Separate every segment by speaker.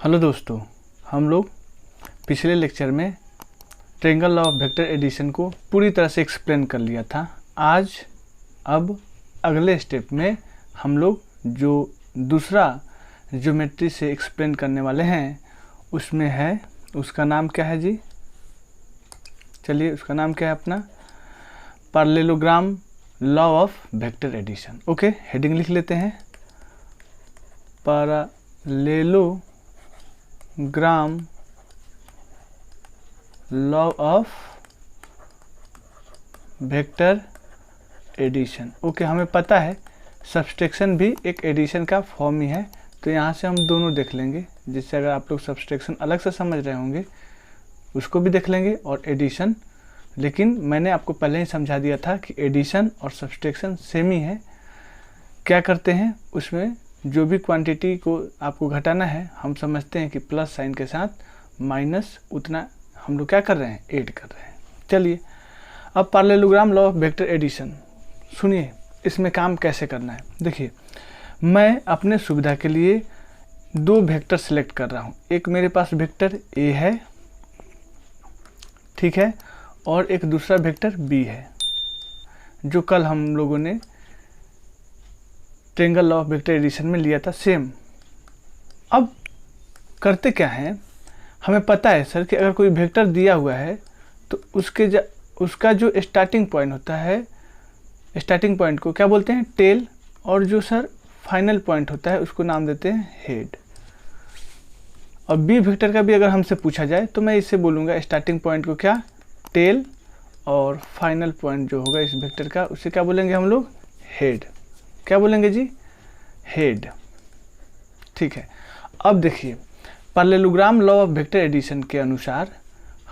Speaker 1: Hello दोस्तों, हम लोग पिछले लेक्चर में triangle law of vector addition को पूरी तरह से एक्सप्लेन कर लिया था। आज अब अगले स्टेप में हम लोग जो दूसरा ज्योमेट्री से एक्सप्लेन करने वाले हैं उसमें है, उसका नाम क्या है जी? चलिए, उसका नाम क्या है अपना? Parallelogram law of vector addition. Okay, heading लिख लेते हैं, parallelogram law of vector addition. Okay, हमें पता है सब्सट्रैक्शन भी एक एडिशन का फॉर्म ही है, तो यहाँ से हम दोनों देख लेंगे, जिससे अगर आप लोग सब्सट्रैक्शन अलग से समझ रहे होंगे उसको भी देख लेंगे और एडिशन। लेकिन मैंने आपको पहले ही समझा दिया था कि एडिशन और सब्सट्रैक्शन सेम ही है। क्या करते हैं, उसमें जो भी क्वांटिटी को आपको घटाना है, हम समझते हैं कि प्लस साइन के साथ माइनस उतना हम लोग क्या कर रहे हैं, ऐड कर रहे हैं। चलिए, अब parallelogram law of vector addition सुनिए, इसमें काम कैसे करना है। देखिए, मैं अपने सुविधा के लिए दो वेक्टर सिलेक्ट कर रहा हूँ। एक मेरे पास वेक्टर ए है, ठीक है, और एक दूसरा वेक्टर बी है, जो कल हम लोगों ने triangle law of vector addition में लिया था, सेम। अब करते क्या हैं, हमें पता है सर कि अगर कोई वेक्टर दिया हुआ है तो उसका जो स्टार्टिंग पॉइंट होता है, स्टार्टिंग पॉइंट को क्या बोलते हैं, टेल, और जो सर फाइनल पॉइंट होता है उसको नाम देते हैं हेड। और बी वेक्टर का भी अगर हमसे पूछा जाए तो मैं इससे बोलूँगा स्टार्टिंग पॉइंट को क्या, टेल, और फाइनल पॉइंट जो होगा इस वेक्टर का उसे क्या बोलेंगे हम लोग, हेड। क्या बोलेंगे जी, हेड। ठीक है, अब देखिए, parallelogram law of vector addition के अनुसार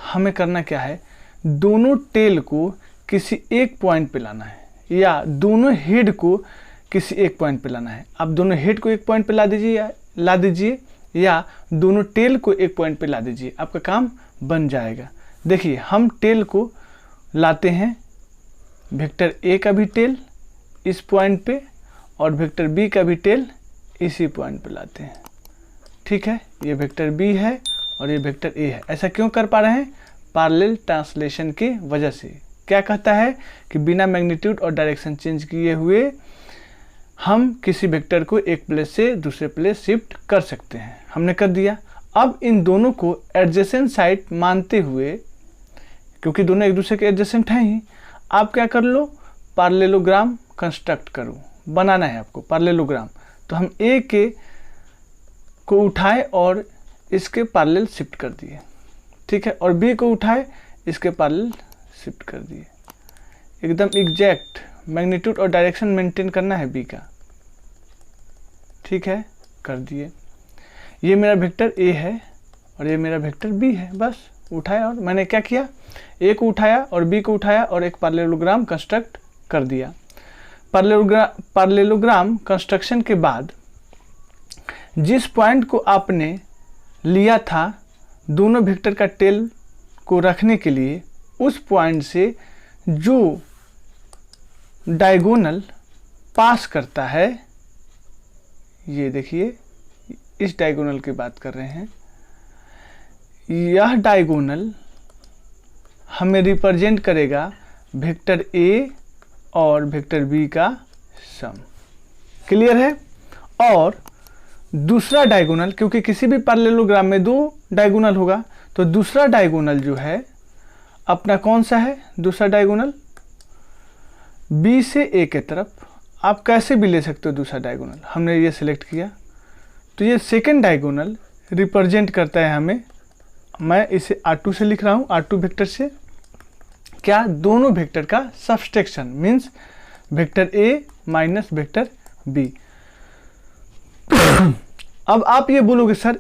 Speaker 1: हमें करना क्या है, दोनों टेल को किसी एक पॉइंट पे लाना है, या दोनों हेड को किसी एक पॉइंट पे लाना है। आप दोनों हेड को एक पॉइंट पे ला दीजिए या दोनों टेल को एक पॉइंट पे ला दीजिए, आपका काम बन जाएगा। देखिए, हम टेल को लाते हैं, वेक्टर ए का भी टेल इस पॉइंट पे और वेक्टर बी का भी टेल इसी पॉइंट पे लाते हैं। ठीक है, ये वेक्टर बी है और ये वेक्टर ए है। ऐसा क्यों कर पा रहे हैं, पैरेलल ट्रांसलेशन की वजह से। क्या कहता है कि बिना मैग्नीट्यूड और डायरेक्शन चेंज किए हुए हम किसी वेक्टर को एक प्लेस से दूसरे प्लेस शिफ्ट कर सकते हैं। हमने कर दिया। अब इन दोनों को एडजेसेंट साइड मानते हुए, क्योंकि दोनों एक दूसरे के एडजेसेंट हैं ही, आप क्या कर लो, पैरेललोग्राम कंस्ट्रक्ट करो, बनाना है आपको पैरेललोग्राम। तो हम ए के को उठाए और इसके पैरेलल शिफ्ट कर दिए, ठीक है, और बी को उठाए इसके पैरेलल शिफ्ट कर दिए। एकदम एग्जैक्ट मैग्नीट्यूड और डायरेक्शन मेंटेन करना है बी का, ठीक है, कर दिए। ये मेरा वेक्टर ए है और ये मेरा वेक्टर बी है, बस उठाया और मैंने क्या किया, ए को उठाया और बी को उठाया और एक पैरेललोग्राम कंस्ट्रक्ट कर दिया। पैरेललोग्राम कंस्ट्रक्शन के बाद जिस पॉइंट को आपने लिया था दोनों वेक्टर का टेल को रखने के लिए, उस पॉइंट से जो डायगोनल पास करता है, ये देखिए, इस डायगोनल की बात कर रहे हैं, यह डायगोनल हमें रिप्रेजेंट करेगा वेक्टर ए और वेक्टर बी का सम। क्लियर है? और दूसरा डायगोनल, क्योंकि किसी भी पैरेललोग्राम में दो डायगोनल होगा, तो दूसरा डायगोनल जो है अपना कौन सा है, दूसरा डायगोनल बी से ए के तरफ। आप कैसे भी ले सकते हो दूसरा डायगोनल, हमने ये सिलेक्ट किया, तो ये सेकेंड डायगोनल रिप्रेजेंट करता है हमें, मैं इसे R2 से लिख रहा हूँ, R2 वेक्टर से, क्या, दोनों वेक्टर का subtraction, means vector A minus vector B. अब आप ये बोलोगे सर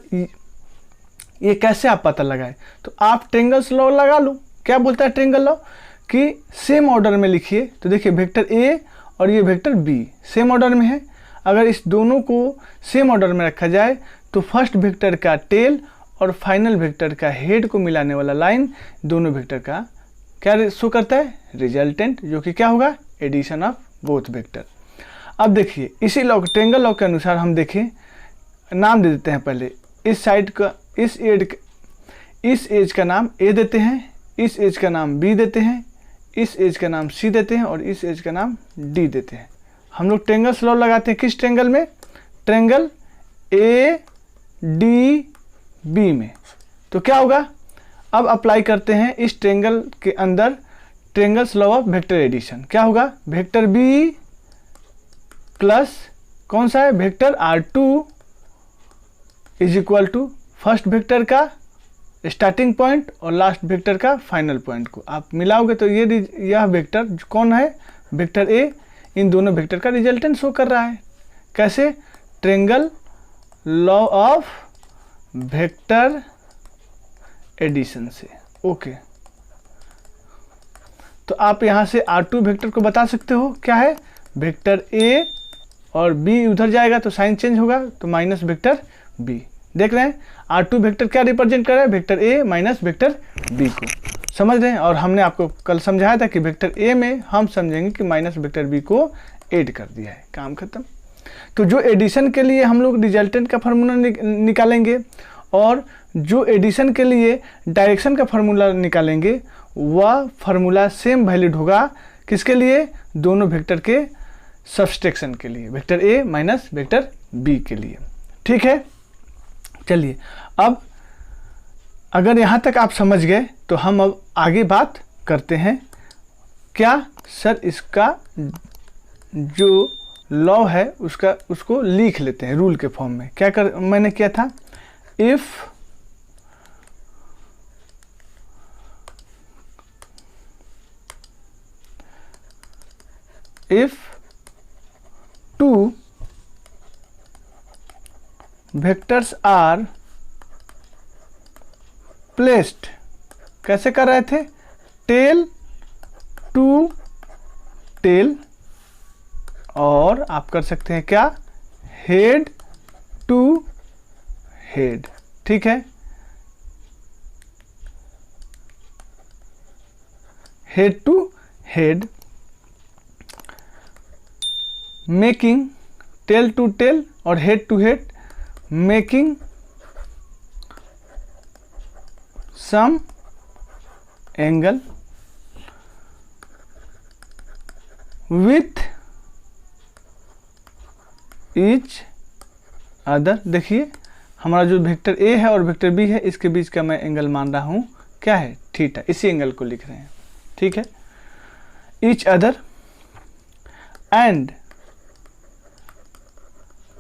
Speaker 1: ये कैसे आप पता लगाए, तो आप ट्रायंगल्स लॉ लगा लो। क्या बोलता है ट्रायंगल लॉ, कि सेम ऑर्डर में लिखिए। तो देखिए, वेक्टर ए और ये वेक्टर बी सेम ऑर्डर में है। अगर इस दोनों को सेम ऑर्डर में रखा जाए तो फर्स्ट वेक्टर का टेल और फाइनल वेक्टर का हेड को मिलाने वाला लाइन दोनों वेक्टर का क्या शो करता है, रिजल्टेंट, जो कि क्या होगा, एडिशन ऑफ बोथ वेक्टर। अब देखिए, इसी लॉ, ट्रायंगल लॉ के अनुसार हम देखें, नाम दे देते हैं पहले इस साइड का इस एज का नाम ए देते हैं, इस एज का नाम बी देते हैं, इस एज का नाम सी देते हैं और इस एज का नाम डी देते हैं। हम लोग ट्रायंगल्स लॉ लगाते हैं किस ट्रायंगल में? ट्रायंगल ए डी बी में। तो क्या होगा, अब अप्लाई करते हैं इस ट्रायंगल के अंदर triangles law of vector addition. क्या होगा, वेक्टर बी प्लस कौन सा है, vector R2 is equal to first vector का स्टार्टिंग पॉइंट और लास्ट वेक्टर का फाइनल पॉइंट को आप मिलाओगे तो यह वेक्टर कौन है, वेक्टर ए, इन दोनों वेक्टर का रिजल्टेंट शो कर रहा है। कैसे? Triangle law of vector addition से। ओके, तो आप यहाँ से R2 वेक्टर को बता सकते हो क्या है, वेक्टर ए और बी उधर जाएगा तो साइन चेंज होगा तो माइनस वेक्टर बी। देख रहे हैं R2 वेक्टर क्या रिप्रेजेंट कर रहा है, vector A minus vector B को। समझ रहे हैं? और हमने आपको कल समझाया था कि वेक्टर ए में हम समझेंगे कि माइनस वेक्टर बी को ऐड कर दिया है, काम खत्म। तो जो एडिशन के लिए हम लोग रिजल्टेंट का फार्मूला निकालेंगे और जो एडिशन के लिए डायरेक्शन का फार्मूला निकालेंगे वह फार्मूला सेम वैलिड होगा किसके लिए, दोनों वेक्टर के सब्सट्रैक्शन के लिए, vector A minus vector B के लिए। ठीक है, चलिए अब अगर यहाँ तक आप समझ गए तो हम अब आगे बात करते हैं। क्या सर, इसका जो लॉ है उसको लिख लेते हैं रूल के फॉर्म में। मैंने किया था, if two vectors are placed, कैसे कर रहे थे, टेल टू टेल, और आप कर सकते हैं क्या, हेड टू हेड। ठीक है, head to head, making tail to tail और head to head, making some angle with each other. देखिए हमारा जो वेक्टर ए है और वेक्टर बी है इसके बीच का मैं एंगल मान रहा हूं क्या है, थीटा। इसी एंगल को लिख रहे हैं। ठीक है, ईच अदर एंड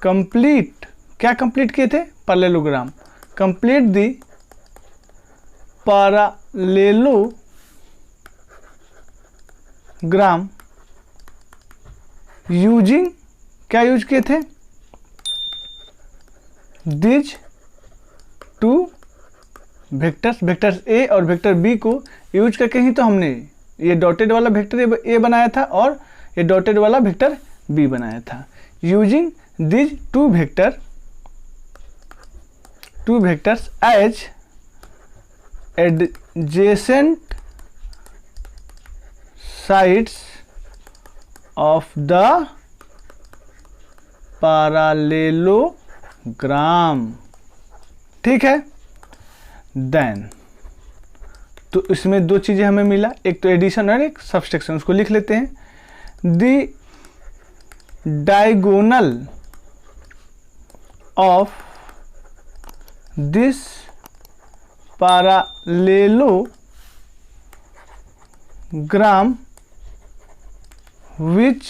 Speaker 1: कंप्लीट, क्या कंप्लीट किए थे, parallelogram. Complete the parallelogram using, क्या यूज किए थे, these two vectors, vectors A और वेक्टर बी को यूज करके ही तो हमने ये डॉटेड वाला वेक्टर ए बनाया था और ये डॉटेड वाला वेक्टर बी बनाया था। Using these two vectors as adjacent sides of the parallelogram। ठीक है, देन तो इसमें दो चीजें हमें मिला, एक तो एडिशन और एक सब्सट्रैक्शन। उसको लिख लेते हैं। The diagonal of this parallelogram which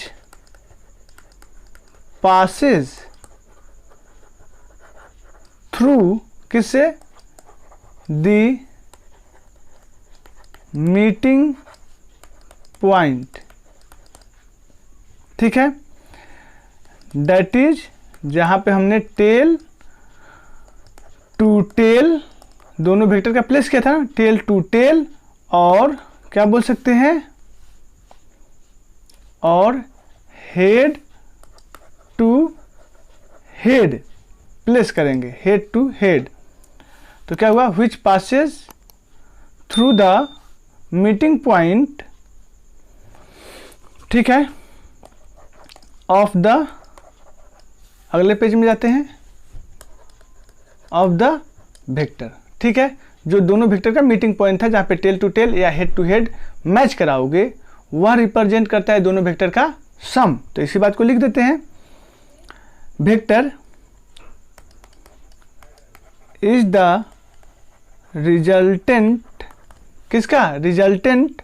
Speaker 1: passes through किससे, the meeting point। ठीक है, that is जहां पे हमने टेल टू टेल दोनों वेक्टर का प्लेस किया था ना, टेल टू टेल और क्या बोल सकते हैं, और हेड टू हेड प्लेस करेंगे, हेड टू हेड। तो क्या हुआ, विच passes through the meeting point, ठीक है, ऑफ द, अगले पेज में जाते हैं, ऑफ द वेक्टर। ठीक है, जो दोनों वेक्टर का मीटिंग पॉइंट था जहाँ पे टेल टू टेल या हेड टू हेड मैच कराओगे, वह रिप्रेजेंट करता है दोनों वेक्टर का सम। तो इसी बात को लिख देते हैं, वेक्टर इज द रिजल्टेंट, किसका, रिजल्टेंट,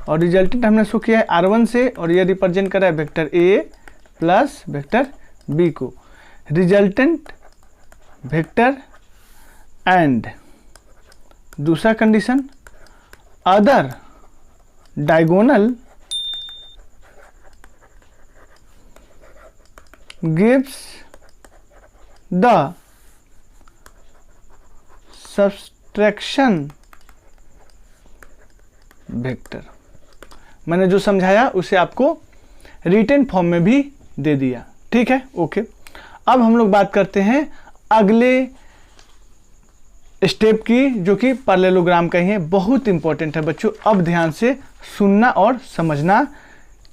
Speaker 1: और रिजल्टेंट हमने शो किया है R1 से, और यह रिप्रेजेंट कर रहा है vector A plus vector B को। रिजल्टेंट वेक्टर एंड दूसरा condition, other diagonal gives the subtraction vector. मैंने जो समझाया उसे आपको रिटन फॉर्म में भी दे दिया। ठीक है, ओके। अब हम लोग बात करते हैं अगले स्टेप की, जो कि पैरेललोग्राम का ही है। बहुत इंपॉर्टेंट है बच्चों, अब ध्यान से सुनना और समझना,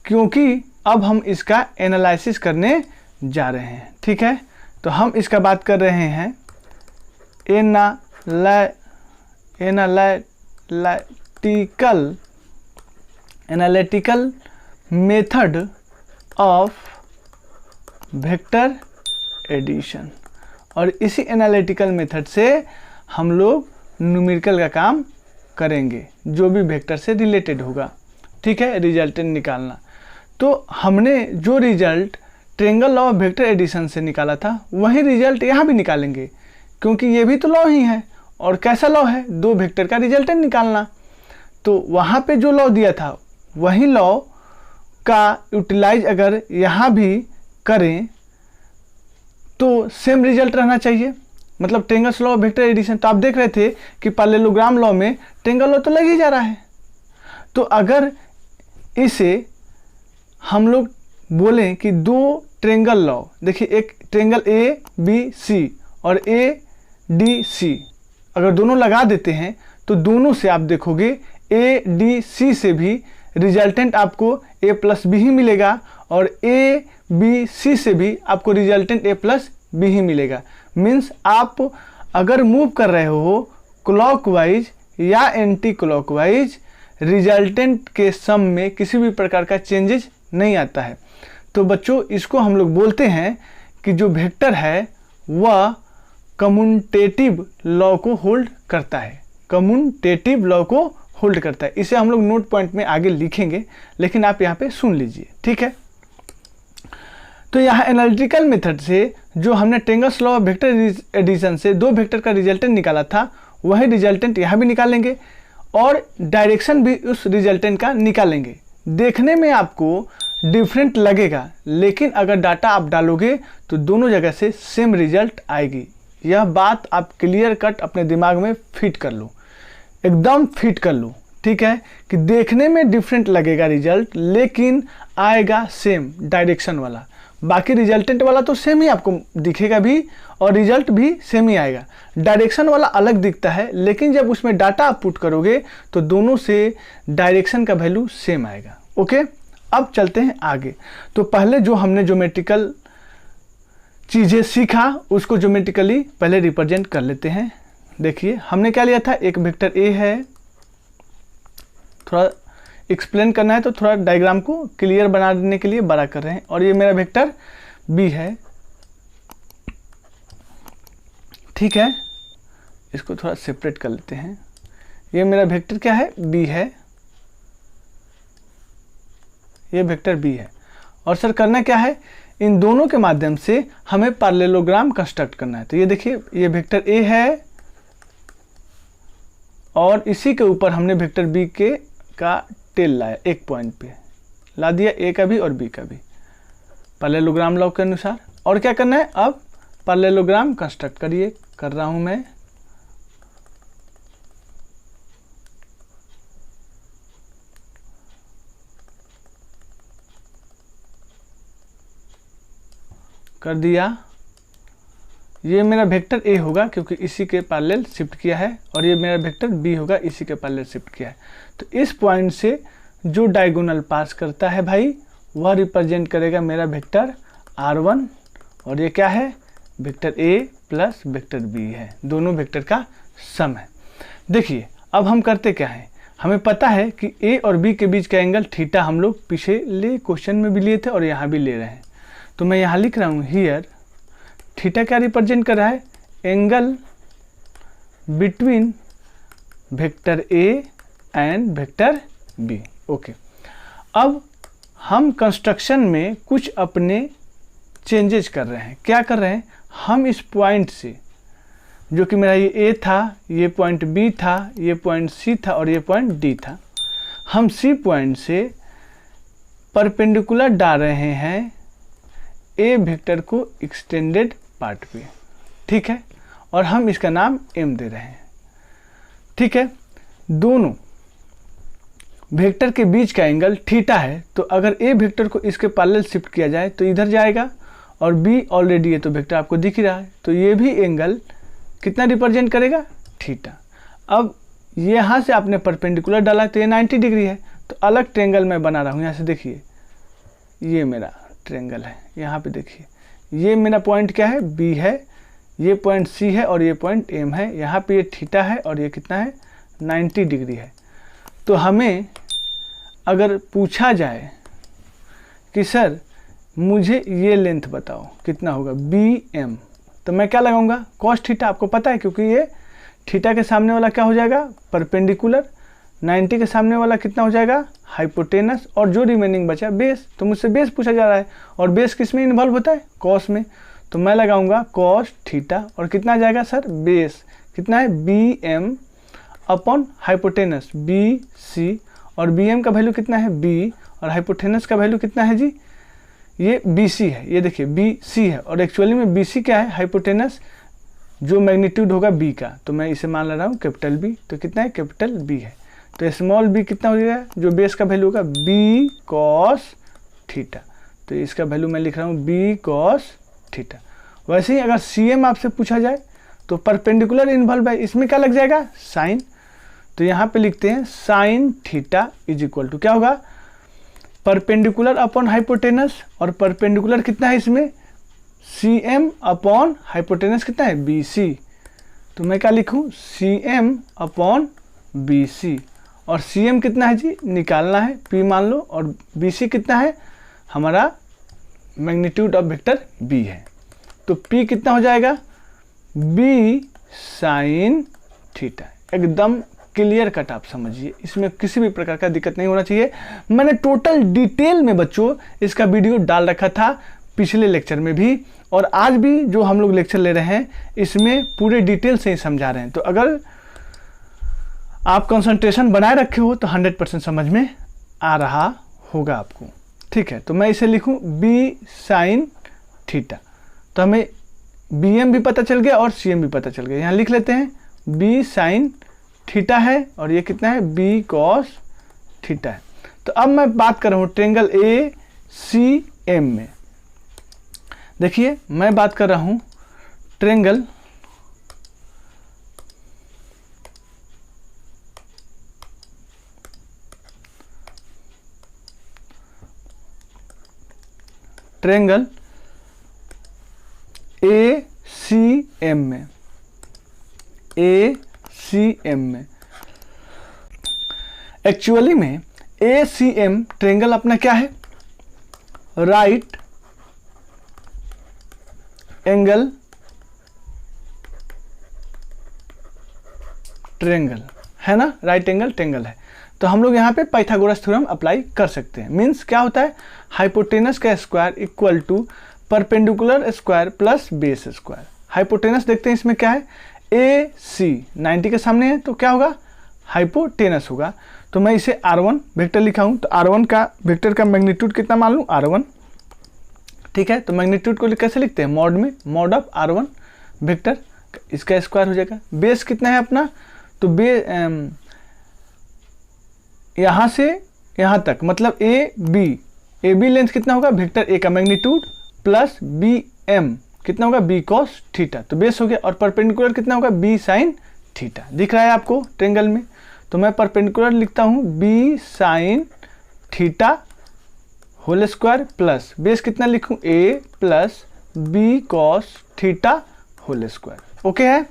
Speaker 1: क्योंकि अब हम इसका एनालिसिस करने जा रहे हैं। ठीक है, तो हम इसका बात कर रहे हैं analytical method of vector addition. और इसी एनालिटिकल मेथड से हम लोग न्यूमेरिकल का काम करेंगे, जो भी वेक्टर से रिलेटेड होगा। ठीक है, रिजल्टेंट निकालना। तो हमने जो result triangle law of vector addition से निकाला था, वही रिजल्ट यहाँ भी निकालेंगे, क्योंकि ये भी तो लॉ ही है। और कैसा लॉ है, दो वेक्टर का रिजल्टेंट निकालना। तो वहाँ पे जो लॉ दिया था, वही लॉ का यूटिलाइज अगर यहाँ भी करें तो सेम रिजल्ट रहना चाहिए, मतलब triangle law of vector addition. तो आप देख रहे थे कि पैरेललोग्राम लॉ में ट्रायंगल लॉ तो लग ही जा रहा है। तो अगर इसे हम लोग बोलें कि दो ट्रायंगल लॉ, देखिए एक ट्रायंगल ABC और ADC, अगर दोनों लगा देते हैं तो दोनों से आप देखोगे ADC से भी रिजल्टेंट आपको A प्लस बी ही मिलेगा, और ABC से भी आपको रिजल्टेंट A प्लस बी ही मिलेगा। मीन्स आप अगर मूव कर रहे हो क्लॉकवाइज या एंटी क्लॉकवाइज, रिजल्टेंट के सम में किसी भी प्रकार का चेंजेस नहीं आता है। तो बच्चों, इसको हम लोग बोलते हैं कि जो वेक्टर है वह कम्यूटेटिव लॉ को होल्ड करता है, कम्यूटेटिव लॉ को होल्ड करता है। इसे हम लोग नोट पॉइंट में आगे लिखेंगे, लेकिन आप यहाँ पे सुन लीजिए। ठीक है, तो यहाँ एनालिटिकल मेथड से जो हमने triangle law of vector addition से दो वेक्टर का रिजल्टेंट निकाला था, वही रिजल्टेंट यहाँ भी निकालेंगे, और डायरेक्शन भी उस रिजल्टेंट का निकालेंगे। देखने में आपको डिफरेंट लगेगा, लेकिन अगर डाटा आप डालोगे तो दोनों जगह से सेम रिजल्ट आएगी। यह बात आप क्लियर कट अपने दिमाग में फिट कर लो, एकदम फिट कर लो। ठीक है, कि देखने में डिफरेंट लगेगा रिजल्ट, लेकिन आएगा सेम डायरेक्शन वाला। बाकी रिजल्टेंट वाला तो सेम ही आपको दिखेगा भी, और रिजल्ट भी सेम ही आएगा। डायरेक्शन वाला अलग दिखता है, लेकिन जब उसमें डाटा आप पुट करोगे तो दोनों से डायरेक्शन का वैल्यू सेम आएगा। ओके, अब चलते हैं आगे। तो पहले जो हमने ज्योमेट्रिकल चीज़ें सीखा, उसको ज्योमेट्रिकली पहले रिप्रेजेंट कर लेते हैं। देखिए हमने क्या लिया था, एक वेक्टर A है। थोड़ा एक्सप्लेन करना है तो थोड़ा डायग्राम को क्लियर बना देने के लिए बड़ा कर रहे हैं। और ये मेरा वेक्टर B है। ठीक है, इसको थोड़ा सेपरेट कर लेते हैं। ये मेरा वेक्टर क्या है, B है। ये वेक्टर B है। और सर करना क्या है, इन दोनों के माध्यम से हमें पैरेललोग्राम कंस्ट्रक्ट करना है। तो ये देखिए, ये वेक्टर A है, और इसी के ऊपर हमने वेक्टर B का टेल लाया, एक पॉइंट पे ला दिया, A का भी और B का भी पैरेललोग्राम लॉ के अनुसार। और क्या करना है, अब पैरेललोग्राम कंस्ट्रक्ट करिए। कर रहा हूं मैं। कर दिया। ये मेरा वेक्टर A होगा, क्योंकि इसी के पैरेलल शिफ्ट किया है, और ये मेरा वेक्टर B होगा, इसी के पैरेलल शिफ्ट किया है। तो इस पॉइंट से जो डायगोनल पास करता है भाई, वह रिप्रेजेंट करेगा मेरा वेक्टर R1, और ये क्या है, vector A plus vector B है, दोनों वेक्टर का सम है। देखिए अब हम करते क्या हैं, हमें पता है कि ए और बी के बीच का एंगल थीटा हम लोग पिछले क्वेश्चन में भी लिए थे और यहाँ भी ले रहे हैं। तो मैं यहाँ लिख रहा हूँ हियर थीटा क्या रिप्रेजेंट कर रहा है, angle between vector A and vector B. Okay, अब हम कंस्ट्रक्शन में कुछ अपने चेंजेस कर रहे हैं। क्या कर रहे हैं, हम इस पॉइंट से, जो कि मेरा ये ए था, ये पॉइंट बी था, ये पॉइंट सी था और ये पॉइंट डी था, हम सी पॉइंट से परपेंडिकुलर डाल रहे हैं ए वेक्टर को एक्सटेंडेड पार्ट पे, ठीक है, और हम इसका नाम एम दे रहे हैं, ठीक है। दोनों वेक्टर के बीच का एंगल थीटा है, तो अगर ए वेक्टर को इसके पैरेलल शिफ्ट किया जाए तो इधर जाएगा, और बी ऑलरेडी है तो वेक्टर आपको दिख ही रहा है, तो ये भी एंगल कितना रिप्रेजेंट करेगा, थीटा। अब यहाँ से आपने परपेंडिकुलर डाला तो ये 90 डिग्री है, तो अलग ट्रेंगल मैं बना रहा हूँ। यहाँ से देखिए ये मेरा ट्रेंगल है, यहाँ पे देखिए ये मेरा पॉइंट क्या है, बी है, ये पॉइंट सी है और ये पॉइंट एम है, यहाँ पे ये थीटा है और ये कितना है 90 डिग्री है। तो हमें अगर पूछा जाए कि सर मुझे ये लेंथ बताओ कितना होगा बी एम, तो मैं क्या लगाऊंगा, कॉस थीटा, आपको पता है क्योंकि ये थीटा के सामने वाला क्या हो जाएगा परपेंडिकुलर, 90 के सामने वाला कितना हो जाएगा हाइपोटेनस, और जो रिमेनिंग बचा बेस। तो मुझसे बेस पूछा जा रहा है और बेस किस में इन्वॉल्व होता है, कॉस में, तो मैं लगाऊंगा कॉस थीटा और कितना आ जाएगा सर बेस कितना है B M upon hypotenuse B C, और बी एम का वैल्यू कितना है बी, और हाइपोटेनस का वैल्यू कितना है जी ये बी सी है, ये देखिए बी सी है, और एक्चुअली में बी सी क्या है हाइपोटेनस जो मैग्नीट्यूड होगा बी का, तो मैं इसे मान ले रहा हूँ कैपिटल बी, तो कितना है कैपिटल बी है, तो स्मॉल बी कितना हो जाएगा, जो बेस का वैल्यू होगा बी कॉस थीटा, तो इसका वैल्यू मैं लिख रहा हूँ बी कॉस थीटा। वैसे ही अगर सी एम आपसे पूछा जाए तो परपेंडिकुलर इन्वॉल्व है, इसमें क्या लग जाएगा साइन, तो यहाँ पे लिखते हैं sine theta is equal to क्या होगा परपेंडिकुलर अपॉन हाइपोटेनस, और परपेंडिकुलर कितना है इसमें सी एम अपॉन हाइपोटेनस कितना है बी सी, तो मैं क्या लिखूँ C M upon B C, और सी एम कितना है जी निकालना है पी मान लो, और बी सी कितना है हमारा मैग्नीट्यूड ऑफ वेक्टर बी है, तो पी कितना हो जाएगा बी साइन थीटा। एकदम क्लियर कट आप समझिए, इसमें किसी भी प्रकार का दिक्कत नहीं होना चाहिए। मैंने टोटल डिटेल में बच्चों इसका वीडियो डाल रखा था पिछले लेक्चर में भी, और आज भी जो हम लोग लेक्चर ले रहे हैं इसमें पूरे डिटेल से ही समझा रहे हैं। तो अगर आप कंसंट्रेशन बनाए रखे हो तो 100% समझ में आ रहा होगा आपको, ठीक है। तो मैं इसे लिखूं बी साइन थीटा, तो हमें बी एम भी पता चल गया और सी एम भी पता चल गया। यहाँ लिख लेते हैं बी साइन थीटा है और ये कितना है बी कॉस थीटा है। तो अब मैं बात कर रहा हूँ ट्रेंगल ए सी एम में। देखिए मैं बात कर रहा हूँ ट्रेंगल ए सी एम में, ए सी एम में एक्चुअली में ए सी एम ट्रेंगल अपना क्या है राइट एंगल ट्रेंगल है ना, राइट एंगल ट्रेंगल है। तो हम लोग यहाँ पे पाइथागोरस थ्योरम अप्लाई कर सकते हैं। मीन्स क्या होता है हाइपोटेनस का square equal to perpendicular square plus base square. Hypotenuse देखते हैं इसमें क्या है ए सी 90 के सामने है तो क्या होगा हाइपोटेनस होगा। तो मैं इसे R1 वेक्टर लिखा हूँ, तो R1 का वेक्टर का मैग्नीट्यूड कितना मान लूँ R1, ठीक है। तो मैग्नीट्यूड को कैसे लिखते हैं मॉड में, मॉड ऑफ R1 वेक्टर, इसका स्क्वायर हो जाएगा। बेस कितना है अपना, तो यहाँ से यहाँ तक मतलब ए बी लेंथ कितना होगा वेक्टर ए का मैग्नीट्यूड प्लस बी एम कितना होगा बी कॉस थीटा, तो बेस हो गया। और परपेंडिकुलर कितना होगा बी साइन थीटा, दिख रहा है आपको ट्रेंगल में। तो मैं परपेंडिकुलर लिखता हूँ B sine theta whole square plus base कितना लिखूँ A plus B cos theta whole square. Okay है।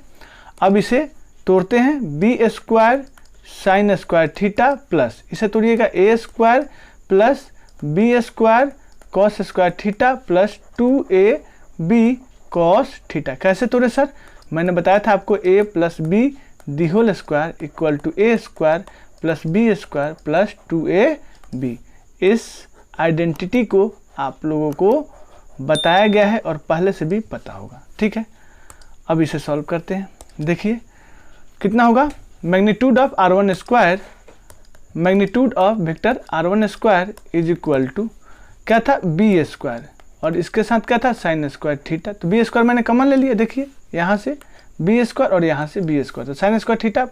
Speaker 1: अब इसे तोड़ते हैं, B square sine square theta plus इसे तोड़िएगा A square plus B square cos square theta plus 2ab cos theta. कैसे तोड़े सर? मैंने बताया था आपको a plus B the whole square equal to A square plus B square plus 2ab। इस आइडेंटिटी को आप लोगों को बताया गया है और पहले से भी पता होगा। ठीक है, अब इसे सॉल्व करते हैं। देखिए कितना होगा, magnitude of r1 square, magnitude of vector r1 square is equal to क्या था, बी स्क्वायर और इसके साथ क्या था, साइन स्क्वायर थीटा। तो बी स्क्वायर मैंने कॉमन ले लिया, देखिए यहाँ से बी स्क्वायर और यहाँ से बी स्क्वायर, तो साइन स्क्वायर थीटा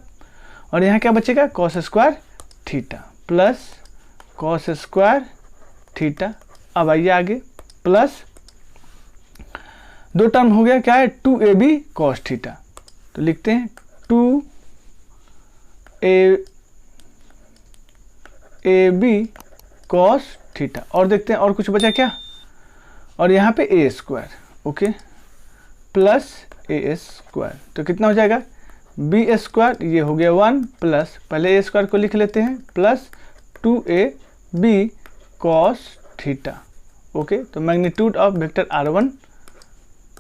Speaker 1: और यहाँ क्या बचेगा, cos square theta plus cos square theta. अब आइए आगे, प्लस दो टर्म हो गया, क्या है, 2ab कॉस थीटा। तो लिखते हैं 2ab कॉस थीटा और देखते हैं और कुछ बचा क्या, और यहाँ पे ए स्क्वायर, ओके, प्लस ए स्क्वायर। तो कितना हो जाएगा, बी स्क्वायर, ये हो गया 1 प्लस, पहले ए स्क्वायर को लिख लेते हैं, plus 2ab cos theta. Okay, तो magnitude of vector r1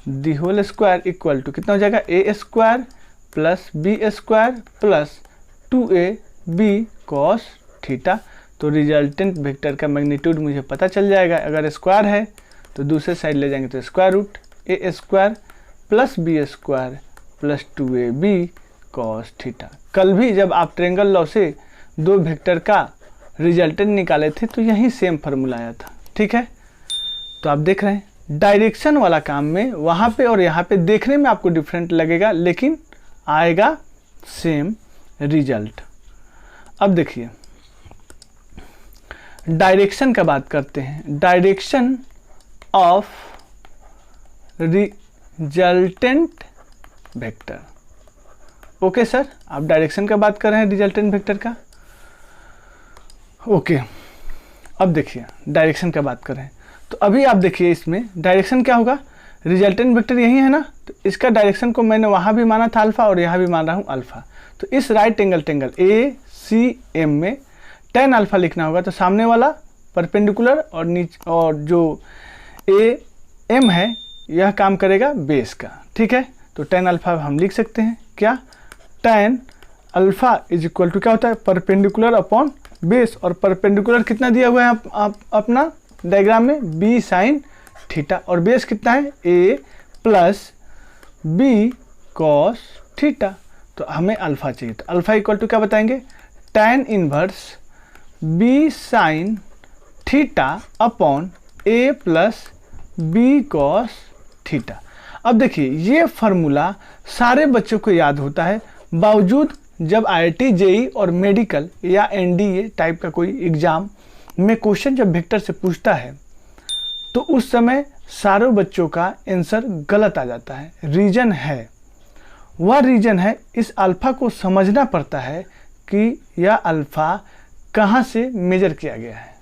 Speaker 1: the whole square equal to कितना हो जाएगा, A square plus B square plus 2ab cos theta. तो रिजल्टेंट वेक्टर का मैग्नीट्यूड मुझे पता चल जाएगा। अगर स्क्वायर है तो दूसरे साइड ले जाएंगे तो square root A square plus B square plus 2ab cos theta. कल भी जब आप ट्रायंगल लॉ से दो वेक्टर का रिजल्टेंट निकाले थे तो यही सेम फार्मूला आया था। ठीक है, तो आप देख रहे हैं डायरेक्शन वाला काम में वहाँ पे और यहाँ पे देखने में आपको डिफरेंट लगेगा लेकिन आएगा सेम रिजल्ट। अब देखिए डायरेक्शन का बात करते हैं, direction of resultant vector. Okay sir, आप डायरेक्शन का बात कर रहे हैं रिजल्टेंट वेक्टर का। ओके, अब देखिए डायरेक्शन का बात कर रहे हैं तो अभी आप देखिए इसमें डायरेक्शन क्या होगा, रिजल्टेंट वेक्टर यही है ना, तो इसका डायरेक्शन को मैंने वहाँ भी माना था अल्फा और यहाँ भी मान रहा हूँ अल्फा। तो इस राइट एंगल ट्रायंगल ACM में tan अल्फा लिखना होगा, तो सामने वाला परपेंडिकुलर और नीचे और जो AM है यह काम करेगा बेस का। ठीक है, तो tan अल्फा हम लिख सकते हैं क्या, tan alpha is equal to क्या होता है, परपेंडिकुलर अपॉन बेस, और परपेंडिकुलर कितना दिया हुआ है आप अपना डायग्राम में, b साइन थीटा, और बेस कितना है, a plus b cos theta. तो हमें अल्फा चाहिए, तो अल्फा इक्वल टू क्या बताएंगे, tan inverse b sine theta upon a plus b cos theta. अब देखिए ये फार्मूला सारे बच्चों को याद होता है, बावजूद जब IIT JEE और मेडिकल या NDA टाइप का कोई एग्ज़ाम में क्वेश्चन जब वेक्टर से पूछता है तो उस समय सारों बच्चों का आंसर गलत आ जाता है। रीज़न है, वह रीज़न है इस अल्फ़ा को समझना पड़ता है कि यह अल्फ़ा कहाँ से मेजर किया गया है।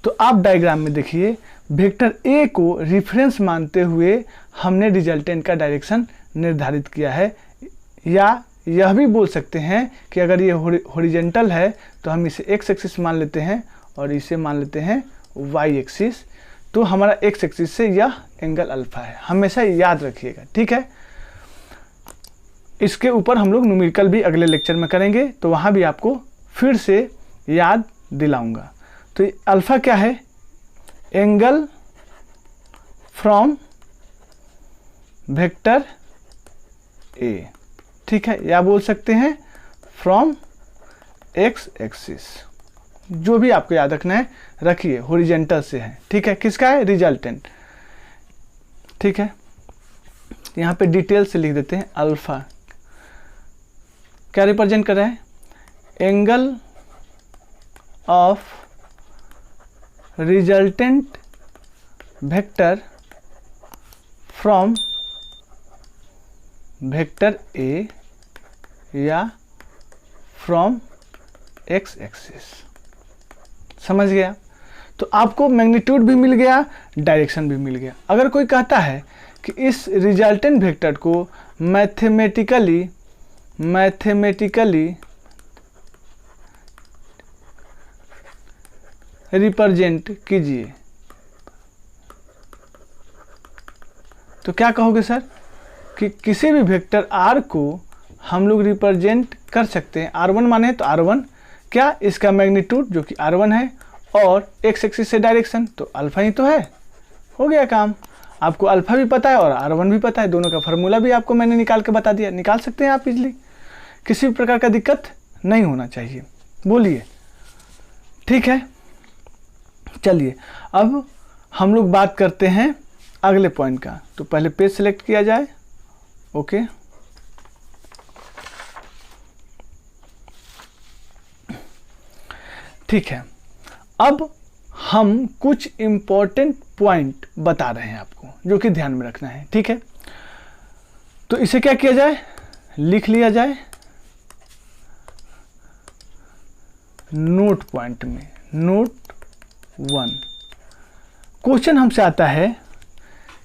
Speaker 1: तो आप डायग्राम में देखिए वेक्टर A को रेफरेंस मानते हुए हमने रिजल्टेंट का डायरेक्शन निर्धारित किया है, या यह भी बोल सकते हैं कि अगर ये हॉरिजॉन्टल है तो हम इसे x एक्सिस मान लेते हैं और इसे मान लेते हैं y एक्सिस, तो हमारा x एक्सिस से यह एंगल अल्फा है, हमेशा याद रखिएगा। ठीक है, इसके ऊपर हम लोग न्यूमेरिकल भी अगले लेक्चर में करेंगे तो वहाँ भी आपको फिर से याद दिलाऊंगा। तो अल्फा क्या है, एंगल फ्रॉम वेक्टर A। ठीक है, या बोल सकते हैं फ्रॉम x एक्सिस, जो भी आपको याद रखना है रखिए, हॉरिजॉन्टल से है। ठीक है, किसका है, रिजल्टेंट। ठीक है, यहाँ पे डिटेल से लिख देते हैं, अल्फा क्या रिप्रेजेंट कर रहा है, angle of resultant vector from vector A या फ्रॉम x एक्सिस। समझ गया। तो आपको मैग्नीट्यूड भी मिल गया, डायरेक्शन भी मिल गया। अगर कोई कहता है कि इस रिजल्टेंट वेक्टर को मैथमेटिकली रिप्रेजेंट कीजिए, तो क्या कहोगे सर कि किसी भी वेक्टर r को हम लोग रिप्रेजेंट कर सकते हैं। r1 माने तो r1 क्या, इसका मैग्नीट्यूड जो कि r1 है, और x एक्सिस से डायरेक्शन तो अल्फा ही तो है। हो गया काम। आपको अल्फा भी पता है और r1 भी पता है, दोनों का फार्मूला भी आपको मैंने निकाल के बता दिया। निकाल सकते हैं आप इजली, किसी भी प्रकार का दिक्कत नहीं होना चाहिए। बोलिए, ठीक है। चलिए अब हम लोग बात करते हैं अगले पॉइंट का। तो पहले पेज सेलेक्ट किया जाए, ओके। ठीक है, अब हम कुछ इंपॉर्टेंट पॉइंट बता रहे हैं आपको, जो कि ध्यान में रखना है, ठीक है। तो इसे क्या किया जाए, लिख लिया जाए नोट पॉइंट में। नोट 1, क्वेश्चन हमसे आता है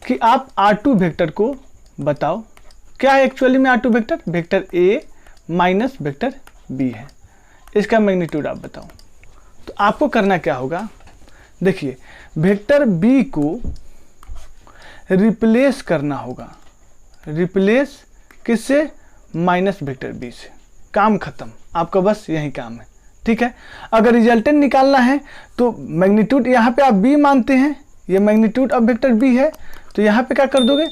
Speaker 1: कि आप R2 वेक्टर को बताओ। क्या है एक्चुअली में R2 vector? Vector A minus vector B है, इसका मैग्नीट्यूड आप बताओ। तो आपको करना क्या होगा, देखिए वेक्टर B को रिप्लेस करना होगा। रिप्लेस किससे? माइनस वेक्टर B से। काम खत्म, आपका बस यही काम है, ठीक है। अगर रिजल्टेंट निकालना है तो मैग्नीट्यूड यहाँ पे आप B मानते हैं, ये मैग्नीट्यूड ऑफ वेक्टर B है, तो यहाँ पे क्या कर दोगे,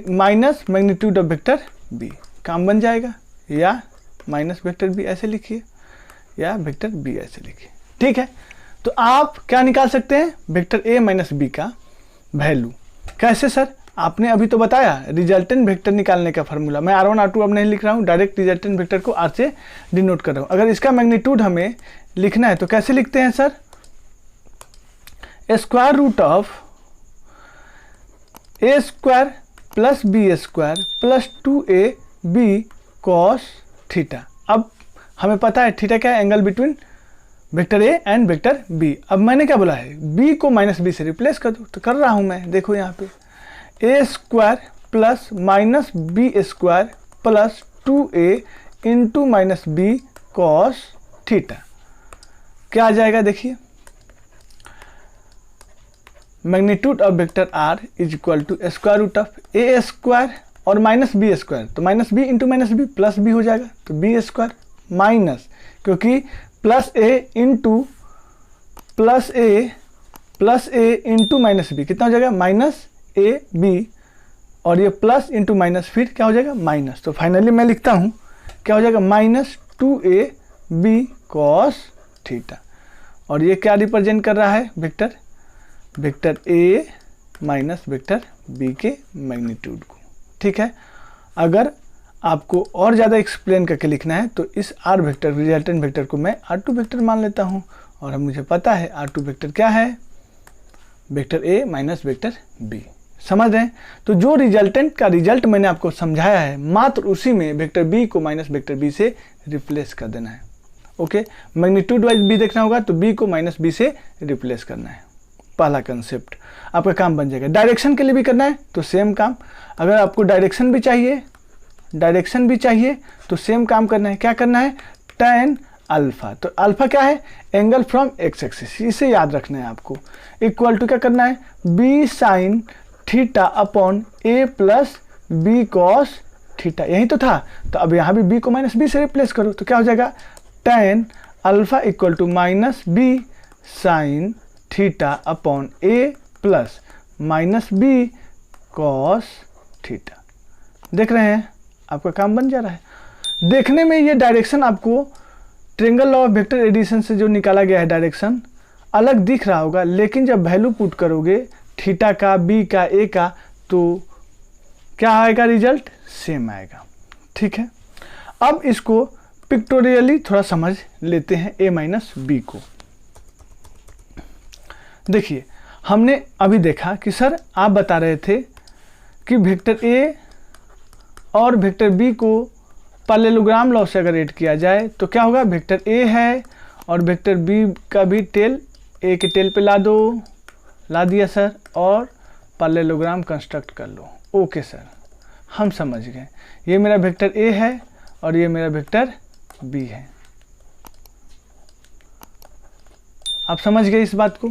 Speaker 1: minus magnitude of vector B, काम बन जाएगा। या माइनस वेक्टर B ऐसे लिखिए, या वेक्टर B ऐसे लिखिए, ठीक है। तो आप क्या निकाल सकते हैं, वेक्टर A माइनस B का वैल्यू। कैसे सर? आपने अभी तो बताया रिजल्टेंट वेक्टर निकालने का फार्मूला। मैं R1 R2 अब नहीं लिख रहा हूँ, डायरेक्ट रिजल्टेंट वेक्टर को R से डिनोट कर रहा हूँ। अगर इसका मैग्नीट्यूड हमें लिखना है तो कैसे लिखते हैं sir? Square root of A square plus B square plus 2AB cos theta. अब हमें पता है थीटा क्या है, angle between vector A and vector B। अब मैंने क्या बोला है, B को माइनस B से रिप्लेस कर दो, तो कर रहा हूं मैं। देखो यहाँ पे A square plus minus B square plus 2A into minus B cos theta. क्या आ जाएगा देखिए, magnitude of vector R is equal to square root of A square और माइनस B स्क्वायर, तो minus B into minus B plus B हो जाएगा, तो B square minus, क्योंकि plus A into minus B कितना हो जाएगा, माइनस AB, और ये प्लस इंटू माइनस फिर क्या हो जाएगा, माइनस। तो फाइनली मैं लिखता हूँ क्या हो जाएगा, माइनस 2AB कॉस थीटा। और ये क्या रिप्रेजेंट कर रहा है, vector A minus vector B के मैग्नीट्यूड को, ठीक है। अगर आपको और ज़्यादा एक्सप्लेन करके लिखना है तो इस R वेक्टर रिजल्टेंट वेक्टर को मैं R2 वेक्टर मान लेता हूँ, और मुझे पता है R2 वेक्टर क्या है, vector A minus vector B। समझ रहे हैं? तो जो रिजल्टेंट का रिजल्ट मैंने आपको समझाया है, मात्र उसी में वेक्टर B को माइनस वेक्टर B से रिप्लेस कर देना है, ओके। मैग्नीट्यूड वाइज भी देखना होगा तो B को माइनस B से रिप्लेस करना है। पहला कंसेप्ट आपका काम बन जाएगा। डायरेक्शन के लिए भी करना है तो सेम काम। अगर आपको डायरेक्शन भी चाहिए तो सेम काम करना है। क्या करना है, tan अल्फा। तो अल्फा क्या है, एंगल फ्रॉम एक्स एक्सिस, इसे याद रखना है आपको। इक्वल टू क्या करना है, B sine theta upon A plus B cos theta, यही तो था। तो अब यहाँ भी B को माइनस B से रिप्लेस करो, तो क्या हो जाएगा, tan alpha equal to minus B sine theta upon A plus minus B cos theta. देख रहे हैं, आपका काम बन जा रहा है। देखने में ये डायरेक्शन आपको triangle law of vector addition से जो निकाला गया है डायरेक्शन अलग दिख रहा होगा, लेकिन जब वैल्यू पुट करोगे थीटा का, B का, A का, तो क्या आएगा, रिजल्ट सेम आएगा, ठीक है। अब इसको पिक्टोरियली थोड़ा समझ लेते हैं A माइनस B को। देखिए हमने अभी देखा कि सर आप बता रहे थे कि वेक्टर A और वेक्टर B को पैरेललोग्राम लॉ से अगर ऐड किया जाए तो क्या होगा, वेक्टर A है और वेक्टर B का भी टेल ए के टेल पे ला दिया सर, और पैरेललोग्राम कंस्ट्रक्ट कर लो। ओके सर, हम समझ गए। ये मेरा वेक्टर ए है और ये मेरा वेक्टर बी है। आप समझ गए इस बात को,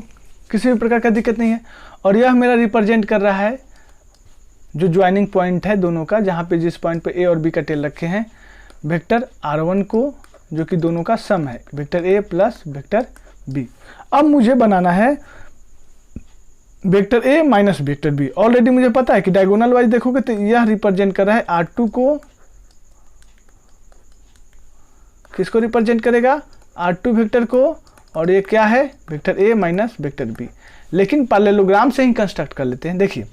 Speaker 1: किसी भी प्रकार का दिक्कत नहीं है। और यह मेरा रिप्रेजेंट कर रहा है जो ज्वाइनिंग पॉइंट है दोनों का, जहाँ पे जिस पॉइंट पे ए और बी का टेल रखे हैं, वेक्टर r1 को, जो कि दोनों का सम है, vector A plus vector B. अब मुझे बनाना है vector A minus vector B. Already मुझे पता है कि डायगोनल वाइज देखोगे तो यह रिप्रेजेंट कर रहा है r2 को, किसको रिप्रेजेंट करेगा, r2 वेक्टर को, और ये क्या है, vector A minus vector B. लेकिन पैरेललोग्राम से ही कंस्ट्रक्ट कर लेते हैं। देखिए,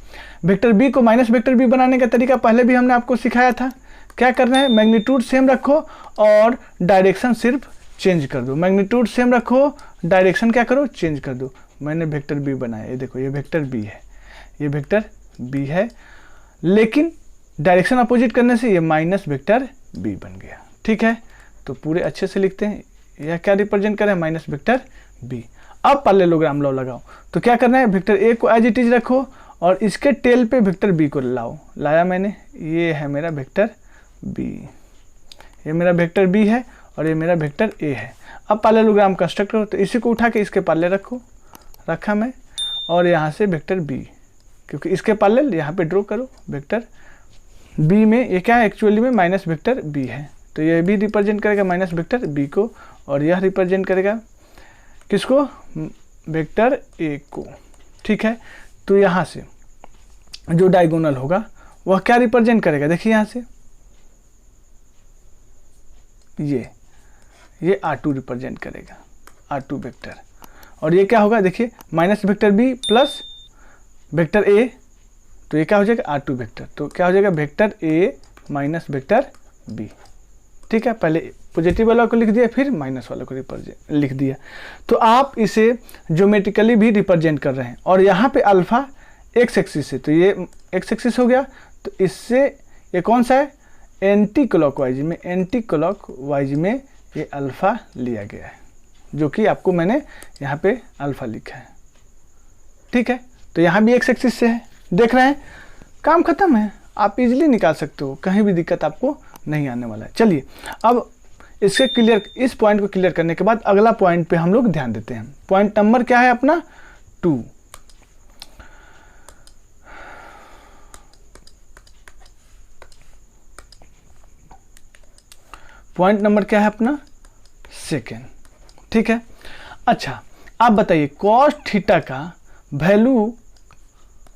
Speaker 1: वेक्टर बी को माइनस वेक्टर बी बनाने का तरीका पहले भी हमने आपको सिखाया था। क्या करना है, मैग्नीट्यूड सेम रखो और डायरेक्शन सिर्फ चेंज कर दो। मैग्नीट्यूड सेम रखो, डायरेक्शन क्या करो, चेंज कर दो। मैंने वेक्टर बी बनाया, ये देखो, ये वेक्टर बी है, ये वेक्टर बी है, लेकिन डायरेक्शन अपोजिट करने से ये माइनस वेक्टर बी बन गया। ठीक है, तो पूरे अच्छे से लिखते हैं। यह क्या रिप्रेजेंट कर रहा है, माइनस वेक्टर बी। अब पैरेललोग्राम लॉ लगाओ। तो क्या करना है, वेक्टर ए को एज इट इज रखो और इसके टेल पे वेक्टर बी को लाया मैंने। ये है मेरा वेक्टर बी, ये मेरा वेक्टर बी है और ये मेरा वेक्टर ए है। अब पैरेललोग्राम कंस्ट्रक्ट करो, तो इसी को उठा के इसके पैरेलल रखा मैं, और यहाँ से वेक्टर बी, क्योंकि इसके पैरेलल यहाँ पे ड्रॉ करो। वेक्टर बी में ये क्या है, एक्चुअली में माइनस वेक्टर बी है, तो ये भी रिप्रेजेंट करेगा माइनस वेक्टर बी को, और यह रिप्रेजेंट करेगा किसको, वेक्टर ए को। ठीक है, तो यहाँ से जो डायगोनल होगा वह क्या रिप्रेजेंट करेगा, देखिए यहाँ से ये r2 रिप्रेजेंट करेगा, r2 वेक्टर। और ये क्या होगा, देखिए, minus vector B plus vector A, तो ये क्या हो जाएगा, r2 वेक्टर। तो क्या हो जाएगा, vector A minus vector B. ठीक है, पहले पॉजिटिव वाला को लिख दिया, फिर माइनस वाला को लिख दिया। तो आप इसे ज्योमेट्रिकली भी रिप्रेजेंट कर रहे हैं। और यहाँ पे अल्फा एक्स एक्सिस है, तो ये एक्स एक्सिस हो गया, तो इससे ये कौन सा है, एंटी क्लॉकवाइज में ये अल्फा लिया गया है, जो कि आपको मैंने यहाँ पे अल्फा लिखा है। ठीक है, तो यहाँ भी एक्स एक्सिस से है, देख रहे हैं, काम खत्म है। आप इजीली निकाल सकते हो, कहीं भी दिक्कत आपको नहीं आने वाला है। चलिए, अब इस पॉइंट को क्लियर करने के बाद अगला पॉइंट पे हम लोग ध्यान देते हैं। पॉइंट नंबर क्या है अपना, 2। पॉइंट नंबर क्या है अपना, 2। ठीक है, अच्छा, आप बताइए, कॉस थीटा का वैल्यू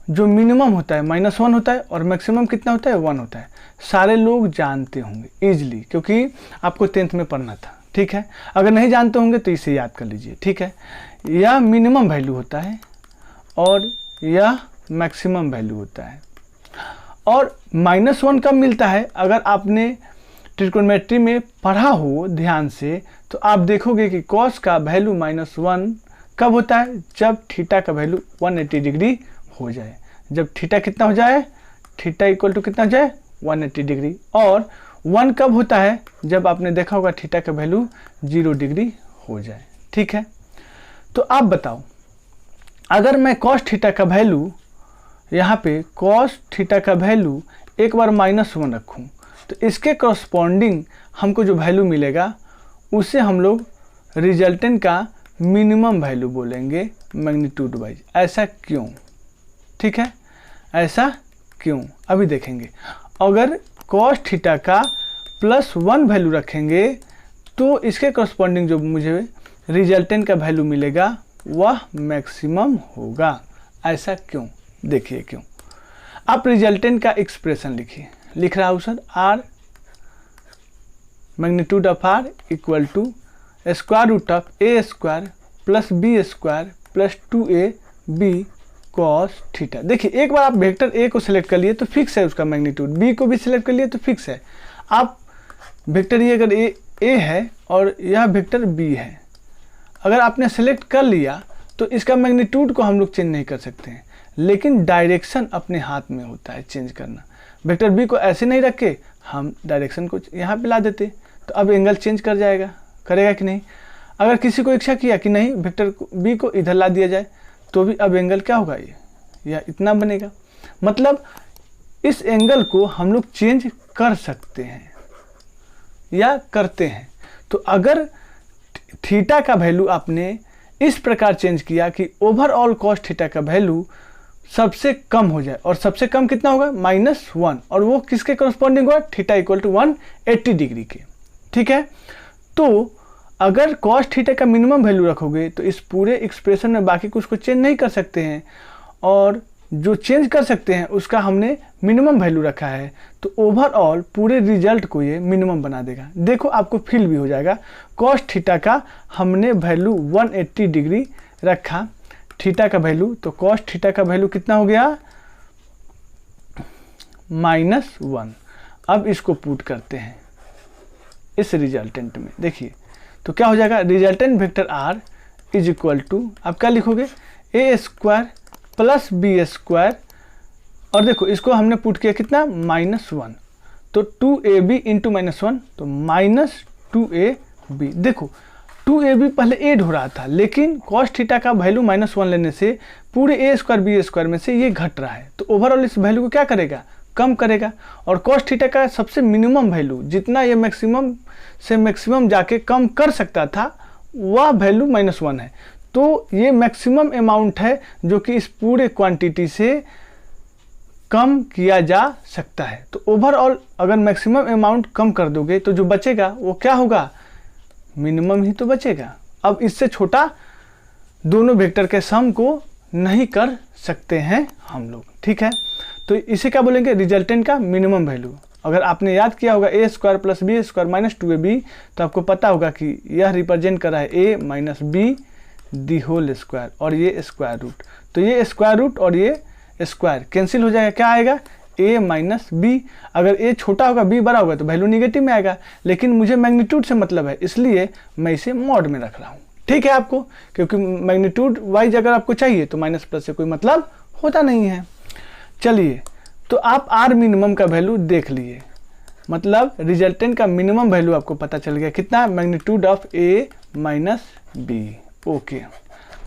Speaker 1: जो मिनिमम होता है -1 होता है और मैक्सिमम कितना होता है, 1 होता है। सारे लोग जानते होंगे इजीली, क्योंकि आपको 10th में पढ़ना था। ठीक है, अगर नहीं जानते होंगे तो इसे याद कर लीजिए। ठीक है, यह मिनिमम वैल्यू होता है और यह मैक्सिमम वैल्यू होता है। और -1 कब मिलता है, अगर आपने ट्रिग्नोमेट्री में पढ़ा हो ध्यान से, तो आप देखोगे कि कॉस का वैल्यू -1 कब होता है, जब थीटा का वैल्यू 180 डिग्री हो जाए। जब थीटा कितना हो जाए, थीटा इक्वल टू कितना हो जाए, 180 डिग्री। और 1 कब होता है, जब आपने देखा होगा थीटा का वैल्यू 0 डिग्री हो जाए। ठीक है, तो आप बताओ, अगर मैं कॉस थीटा का वैल्यू यहाँ पे कॉस थीटा का वैल्यू एक बार -1 रखूँ, तो इसके करस्पॉन्डिंग हमको जो वैल्यू मिलेगा उसे हम लोग रिजल्टेंट का मिनिमम वैल्यू बोलेंगे मैग्नीट्यूड वाइज। ऐसा क्यों, ठीक है, ऐसा क्यों, अभी देखेंगे। अगर कॉस थीटा का +1 वैल्यू रखेंगे तो इसके करस्पॉन्डिंग जो मुझे रिजल्टेंट का वैल्यू मिलेगा वह मैक्सिमम होगा। ऐसा क्यों, देखिए क्यों। आप रिजल्टेंट का एक्सप्रेशन लिखिए, लिख रहा हूँ sir, r magnitude of r equal to √a² + b² + 2ab cos theta. देखिए, एक बार आप वेक्टर a को सिलेक्ट कर लिए तो फिक्स है उसका मैग्नीट्यूड, b को भी सिलेक्ट कर लिए तो फिक्स है। आप वेक्टर ये अगर a है और यह वेक्टर b है, अगर आपने सेलेक्ट कर लिया तो इसका मैग्नीट्यूड को हम लोग चेंज नहीं कर सकते हैं, लेकिन डायरेक्शन अपने हाथ में होता है चेंज करना। वेक्टर बी को ऐसे नहीं रख के हम डायरेक्शन को यहाँ पे ला देते, तो अब एंगल चेंज कर जाएगा, करेगा कि नहीं। अगर किसी को इच्छा किया कि नहीं वेक्टर बी को इधर ला दिया जाए तो भी अब एंगल क्या होगा, ये या इतना बनेगा। मतलब इस एंगल को हम लोग चेंज कर सकते हैं या करते हैं। तो अगर थीटा का वैल्यू आपने इस प्रकार चेंज किया कि ओवरऑल कॉस थीटा का वैल्यू सबसे कम हो जाए, और सबसे कम कितना होगा -1, और वो किसके करस्पॉन्डिंग होगा, थीटा इक्वल टू 180 डिग्री के। ठीक है, तो अगर कॉस थीटा का मिनिमम वैल्यू रखोगे तो इस पूरे एक्सप्रेशन में बाकी कुछ को चेंज नहीं कर सकते हैं, और जो चेंज कर सकते हैं उसका हमने मिनिमम वैल्यू रखा है, तो ओवरऑल पूरे रिजल्ट को ये मिनिमम बना देगा। देखो आपको फील भी हो जाएगा। कॉस थीटा का हमने वैल्यू 180 डिग्री रखा, थीटा का वैल्यू, तो कॉस थीटा का वैल्यू कितना हो गया, -1। अब इसको पुट करते हैं इस रिजल्टेंट में, देखिए तो क्या हो जाएगा, resultant vector r is equal to, आप क्या लिखोगे, a² प्लस b², और देखो इसको हमने पुट किया कितना, -1, तो 2ab इंटू -1 तो -2ab। देखो 2ab पहले ऐड हो रहा था, लेकिन cos थीटा का वैल्यू -1 लेने से पूरे a² b² में से ये घट रहा है, तो ओवरऑल इस वैल्यू को क्या करेगा, कम करेगा। और cos थीटा का सबसे मिनिमम वैल्यू जितना ये मैक्सिमम से मैक्सिमम जाके कम कर सकता था वह वैल्यू -1 है, तो ये मैक्सिमम अमाउंट है जो कि इस पूरे क्वांटिटी से कम किया जा सकता है। तो ओवरऑल अगर मैक्सिमम अमाउंट कम कर दोगे तो जो बचेगा वो क्या होगा, मिनिमम ही तो बचेगा। अब इससे छोटा दोनों वेक्टर के सम को नहीं कर सकते हैं हम लोग। ठीक है, तो इसे क्या बोलेंगे, रिजल्टेंट का मिनिमम वैल्यू। अगर आपने याद किया होगा a² प्लस b² -2ab, तो आपको पता होगा कि यह रिप्रेजेंट कर रहा है a minus b the whole square, और ये स्क्वायर रूट, तो ये स्क्वायर रूट और ये स्क्वायर कैंसिल हो जाएगा, क्या आएगा, a माइनस बी। अगर a छोटा होगा b बड़ा होगा तो वैल्यू निगेटिव में आएगा, लेकिन मुझे मैग्नीट्यूड से मतलब है इसलिए मैं इसे मॉड में रख रहा हूँ। ठीक है आपको, क्योंकि मैग्नीट्यूड वाइज अगर आपको चाहिए तो माइनस प्लस से कोई मतलब होता नहीं है। चलिए, तो आप आर मिनिमम का वैल्यू देख लिए, मतलब रिजल्टेंट का मिनिमम वैल्यू आपको पता चल गया कितना, magnitude of a minus B. Okay,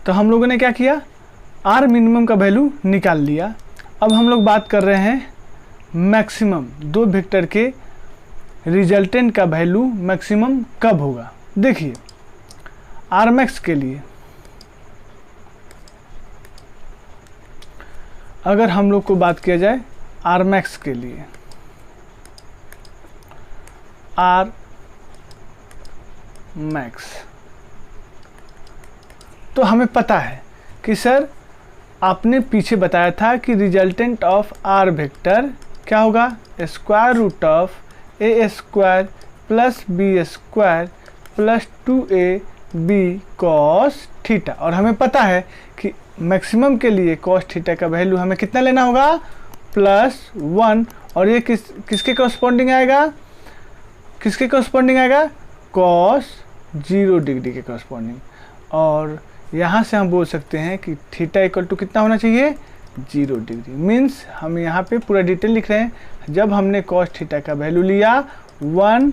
Speaker 1: तो हम लोगों ने क्या किया, आर मिनिमम का वैल्यू निकाल लिया। अब हम लोग बात कर रहे हैं मैक्सिमम, दो वेक्टर के रिजल्टेंट का वैल्यू मैक्सिमम कब होगा। देखिए आर मैक्स के लिए अगर हम लोग को बात किया जाए, आर मैक्स के लिए, आर मैक्स, तो हमें पता है कि सर आपने पीछे बताया था कि रिजल्टेंट ऑफ आर वेक्टर क्या होगा, square root of a² plus b² plus 2ab cos theta. और हमें पता है कि मैक्सिमम के लिए कॉस थीटा का वैल्यू हमें कितना लेना होगा, +1, और ये किसके कॉरस्पॉन्डिंग आएगा, किसके कॉरस्पॉन्डिंग आएगा, कॉस 0 डिग्री के कॉरस्पॉन्डिंग। और यहाँ से हम बोल सकते हैं कि थीटा इक्वल टू कितना होना चाहिए, 0 डिग्री। मीन्स हम यहाँ पे पूरा डिटेल लिख रहे हैं, जब हमने कॉस थीटा का वैल्यू लिया 1,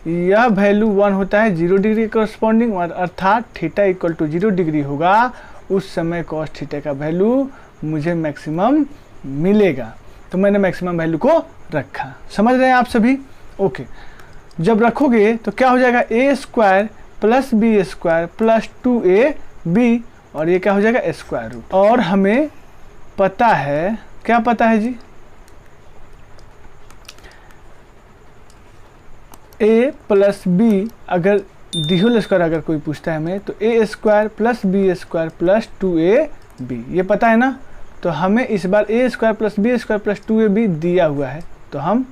Speaker 1: यह वैल्यू 1 होता है 0 डिग्री के कॉरस्पॉन्डिंग, और अर्थात थीटा इक्वल टू 0 डिग्री होगा, उस समय कॉस थीटा का वैल्यू मुझे मैक्सिमम मिलेगा। तो मैंने मैक्सिमम वैल्यू को रखा, समझ रहे हैं आप सभी। ओके, जब रखोगे तो क्या हो जाएगा, a² plus b² plus 2ab, और ये क्या हो जाएगा, स्क्वायर रूट। और हमें पता है, क्या पता है जी, a प्लस b, अगर दी होल स्क्वायर अगर कोई पूछता है हमें, तो a² plus b² plus 2ab, ये पता है ना। तो हमें इस बार a² plus b² plus 2ab दिया हुआ है, तो हम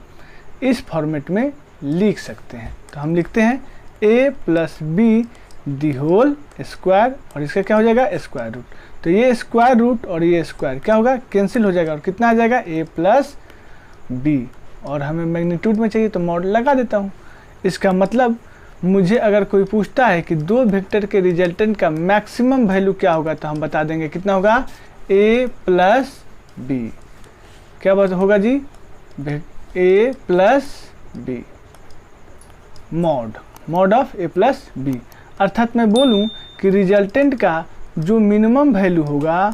Speaker 1: इस फॉर्मेट में लिख सकते हैं। तो हम लिखते हैं a plus B the whole square, और इसका क्या हो जाएगा, स्क्वायर रूट। तो ये स्क्वायर रूट और ये स्क्वायर क्या होगा, कैंसिल हो जाएगा, और कितना आ जाएगा, a प्लस बी। और हमें मैग्नीट्यूड में चाहिए तो मॉड लगा देता हूँ। इसका मतलब मुझे अगर कोई पूछता है कि दो वेक्टर के रिजल्टेंट का मैक्सिमम वैल्यू क्या होगा, तो हम बता देंगे कितना होगा, a प्लस बी। क्या बात होगा जी, a plus B, mod of a plus B. अर्थात मैं बोलूं कि रिजल्टेंट का जो मिनिमम वैल्यू होगा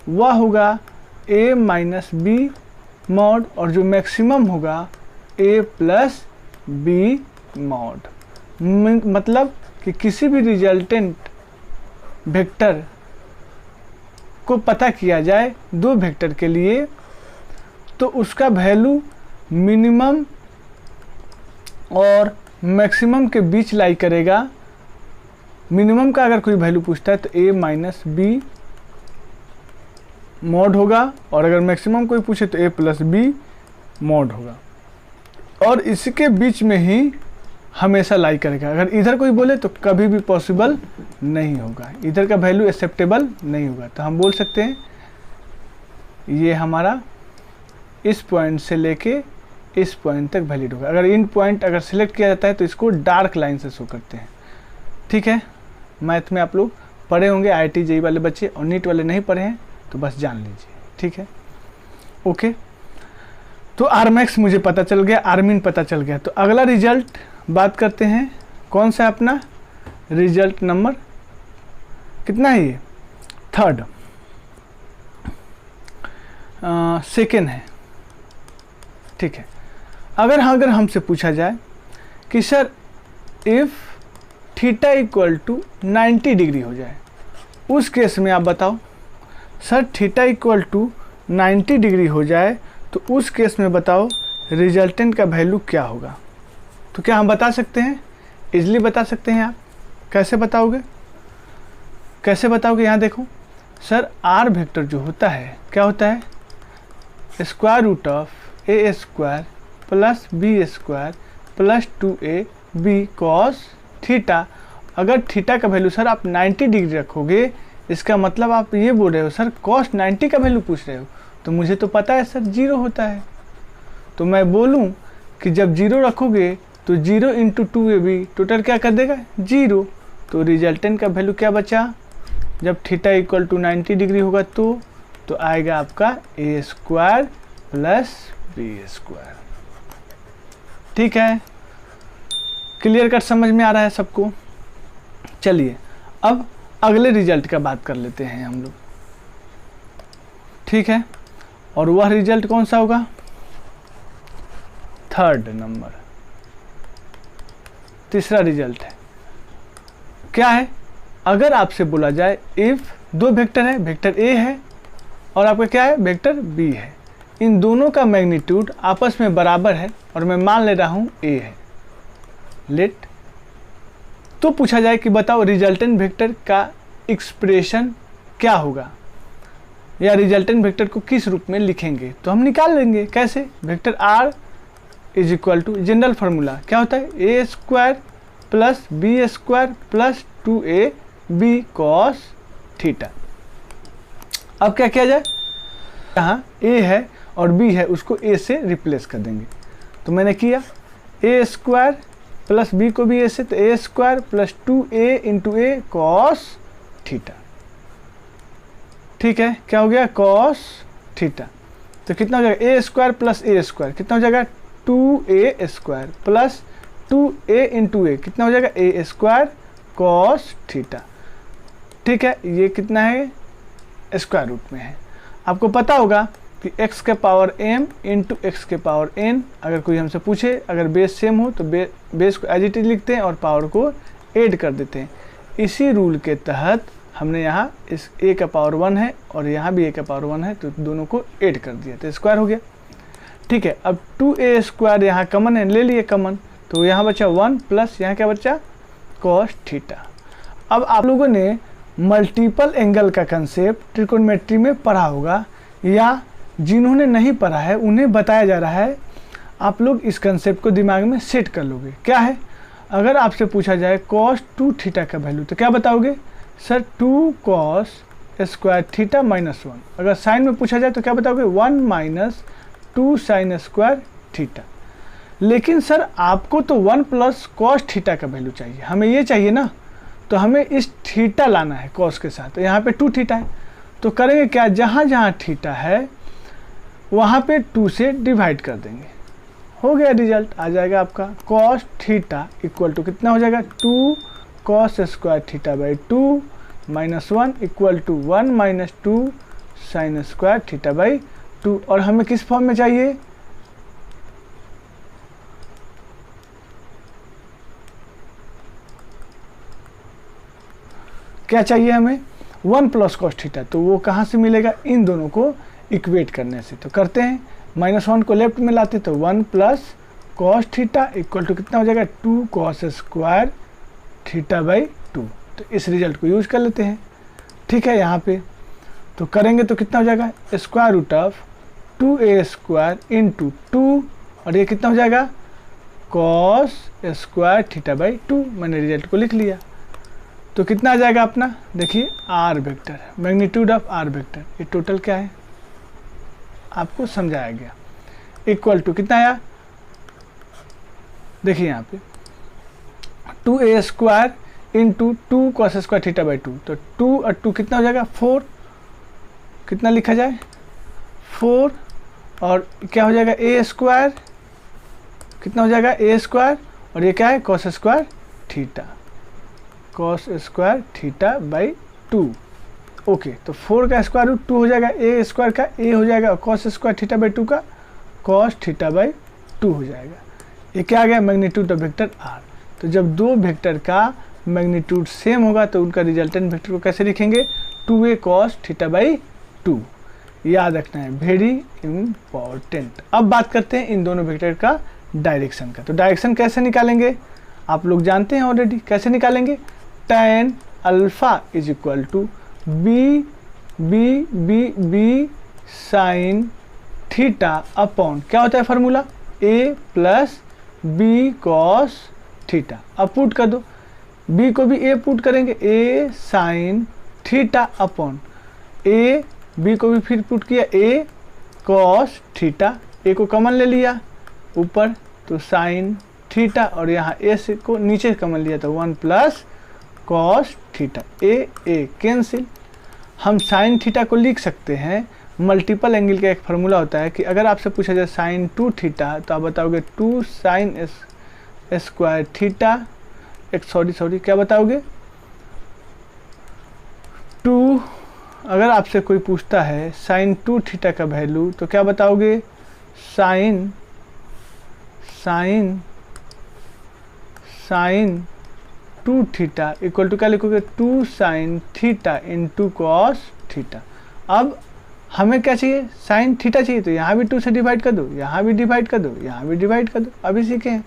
Speaker 1: वह होगा a माइनस बी मॉड, और जो मैक्सिमम होगा a प्लस बी मॉड। मतलब कि किसी भी रिजल्टेंट वेक्टर को पता किया जाए दो वेक्टर के लिए तो उसका वैल्यू मिनिमम और मैक्सिमम के बीच लाई करेगा। मिनिमम का अगर कोई वैल्यू पूछता है तो a माइनस बी मॉड होगा, और अगर मैक्सिमम कोई पूछे तो a प्लस बी मॉड होगा, और इसके बीच में ही हमेशा लाई करेगा। अगर इधर कोई बोले तो कभी भी पॉसिबल नहीं होगा, इधर का वैल्यू एक्सेप्टेबल नहीं होगा। तो हम बोल सकते हैं ये हमारा इस पॉइंट से लेके इस पॉइंट तक वैलिड होगा। अगर इन पॉइंट अगर सिलेक्ट किया जाता है तो इसको डार्क लाइन से शो करते हैं। ठीक है, मैथ में आप लोग पढ़े होंगे, IIT JEE वाले बच्चे, और नीट वाले नहीं पढ़े हैं तो बस जान लीजिए। ठीक है, ओके। तो आरमैक्स मुझे पता चल गया, आर्मिन पता चल गया। तो अगला रिजल्ट बात करते हैं, कौन सा अपना रिजल्ट नंबर कितना है? ये थर्ड, सेकेंड है। ठीक है, अगर हमसे पूछा जाए कि sir if theta equal to 90 degree हो जाए, उस केस में आप बताओ। Sir theta equal to 90 degree हो जाए तो उस केस में बताओ रिजल्टेंट का वैल्यू क्या होगा? तो क्या हम बता सकते हैं? इजली बता सकते हैं आप। कैसे बताओगे? यहाँ देखो सर, आर वेक्टर जो होता है क्या होता है? Square root of A square plus B square plus 2a B cos theta. अगर थीटा का वैल्यू सर आप 90 डिग्री रखोगे, इसका मतलब आप ये बोल रहे हो सर कॉस 90 का वैल्यू पूछ रहे हो, तो मुझे तो पता है सर 0 होता है। तो मैं बोलूँ कि जब 0 रखोगे तो 0 इंटू 2ab टोटल क्या कर देगा? 0। तो रिजल्टेंट का वैल्यू क्या बचा? जब थीटा इक्वल टू 90 डिग्री होगा तो आएगा आपका a square plus B square. ठीक है, क्लियर कट समझ में आ रहा है सबको? चलिए अब अगले रिजल्ट का बात कर लेते हैं हम लोग। ठीक है, और वह रिजल्ट कौन सा होगा? थर्ड नंबर, तीसरा रिजल्ट है। क्या है? अगर आपसे बोला जाए इफ दो वेक्टर है, वेक्टर a है और आपका क्या है? वेक्टर b है। इन दोनों का मैग्नीट्यूड आपस में बराबर है और मैं मान ले रहा हूं a है। लेट तो पूछा जाए कि बताओ रिजल्टेंट वेक्टर का एक्सप्रेशन क्या होगा, या रिजल्टेंट वेक्टर को किस रूप में लिखेंगे? तो हम निकाल लेंगे। कैसे? Vector r is equal to, general formula क्या होता है? a square plus B square plus 2a B cos theta. अब क्या किया जाए? यहाँ a है और b है, उसको a से रिप्लेस कर देंगे। तो मैंने किया a स्क्वायर प्लस b को भी a से, तो a square plus 2a into a cos theta. ठीक है, क्या हो गया? Cos theta. तो कितना हो जाएगा? a square plus a square कितना हो जाएगा? 2a square plus 2a into a कितना हो जाएगा? a square cos theta. ठीक है, ये कितना है? स्क्वायर रूट में है। आपको पता होगा कि x के पावर m इंटू एक्स के पावर n। अगर कोई हमसे पूछे, अगर बेस सेम हो तो बेस को एज इट इज लिखते हैं और पावर को ऐड कर देते हैं। इसी रूल के तहत हमने यहाँ इस a का पावर 1 है और यहाँ भी a का पावर 1 है, तो दोनों को ऐड कर दिया तो स्क्वायर हो गया। ठीक है, अब 2a स्क्वायर यहाँ कमन है, ले लिए कमन, तो यहाँ बचा 1 प्लस यहाँ क्या बचा? Cos theta. अब आप लोगों ने मल्टीपल एंगल का कंसेप्ट ट्रिकोनोमेट्री में पढ़ा होगा, या जिन्होंने नहीं पढ़ा है उन्हें बताया जा रहा है। आप लोग इस कंसेप्ट को दिमाग में सेट कर लोगे। क्या है? अगर आपसे पूछा जाए कॉस 2 थीटा का वैल्यू, तो क्या बताओगे? Sir 2 cos square theta minus 1। अगर साइन में पूछा जाए तो क्या बताओगे? 1 माइनस 2 साइन स्क्वायर थीटा। लेकिन सर आपको तो 1 प्लस कॉस थीटा का वैल्यू चाहिए, हमें ये चाहिए ना, तो हमें इस थीटा लाना है कॉस के साथ। तो यहाँ पे 2 थीटा है, तो करेंगे क्या? जहाँ जहाँ थीटा है वहाँ पे 2 से डिवाइड कर देंगे, हो गया। रिजल्ट आ जाएगा आपका कॉस थीटा इक्वल टू कितना हो जाएगा? 2 cos square theta by 2 minus 1 equal to 1 minus 2 sine square theta by 2। और हमें किस फॉर्म में चाहिए, क्या चाहिए हमें, 1 प्लस कॉस थीटा। तो वो कहाँ से मिलेगा, इन दोनों को इक्वेट करने से। तो करते हैं, -1 को लेफ्ट में लाते तो 1 plus cos theta equal to कितना हो जाएगा, 2 कॉस स्क्वायर थीटा बाई 2। तो इस रिजल्ट को यूज कर लेते हैं। ठीक है, यहाँ पे तो करेंगे तो कितना हो जाएगा, square root of 2a square into 2 और ये कितना हो जाएगा, कॉस स्क्वायर थीटा बाई 2। मैंने रिजल्ट को लिख लिया। तो कितना आ जाएगा अपना, देखिए R vector, magnitude of R vector, ये टोटल क्या है आपको समझाया गया, इक्वल टू कितना आया, देखिए यहाँ पे 2a square into 2 cos square theta by 2। तो 2 और 2 कितना हो जाएगा, 4, कितना लिखा जाए 4, और क्या हो जाएगा a स्क्वायर, कितना हो जाएगा a स्क्वायर, और ये क्या है cos square theta, cos square theta by 2। Okay, तो 4 का स्क्वायर रूट 2 हो जाएगा, a स्क्वायर का a हो जाएगा, कॉस स्क्वायर थीटा बाई 2 का कॉस थीटा बाई 2 हो जाएगा। ये क्या आ गया, मैग्नीट्यूड ऑफ वेक्टर r। तो जब दो वेक्टर का मैग्नीट्यूड सेम होगा तो उनका रिजल्टेंट वेक्टर को कैसे लिखेंगे, 2a कॉस थीटा बाई 2। याद रखना है, वेरी इंपॉर्टेंट। अब बात करते हैं इन दोनों वेक्टर का डायरेक्शन का। तो डायरेक्शन कैसे निकालेंगे, आप लोग जानते हैं ऑलरेडी, कैसे निकालेंगे, tan alpha is equal to B sine theta upon क्या होता है formula, a plus B cos theta. अब पुट कर दो, b को भी a पुट करेंगे, a sine theta upon a, b को भी फिर पुट किया a कॉस थीटा, a को कॉमन ले लिया ऊपर तो साइन थीटा, और यहाँ a से को नीचे कॉमन लिया तो 1 plus cos theta, a cancel. हम साइन थीटा को लिख सकते हैं, मल्टीपल एंगल का एक फार्मूला होता है कि अगर आपसे पूछा जाए साइन 2 थीटा तो आप बताओगे 2 साइन स्क्वायर थीटा, सॉरी क्या बताओगे 2, अगर आपसे कोई पूछता है साइन 2 थीटा का वैल्यू तो क्या बताओगे, साइन 2 थीटा इक्वल टू क्या लिखोगे, 2 sine theta into cos theta. अब हमें क्या चाहिए, साइन थीटा चाहिए, तो यहाँ भी 2 से डिवाइड कर दो, यहाँ भी डिवाइड कर दो, यहाँ भी डिवाइड कर दो। अभी सीखे हैं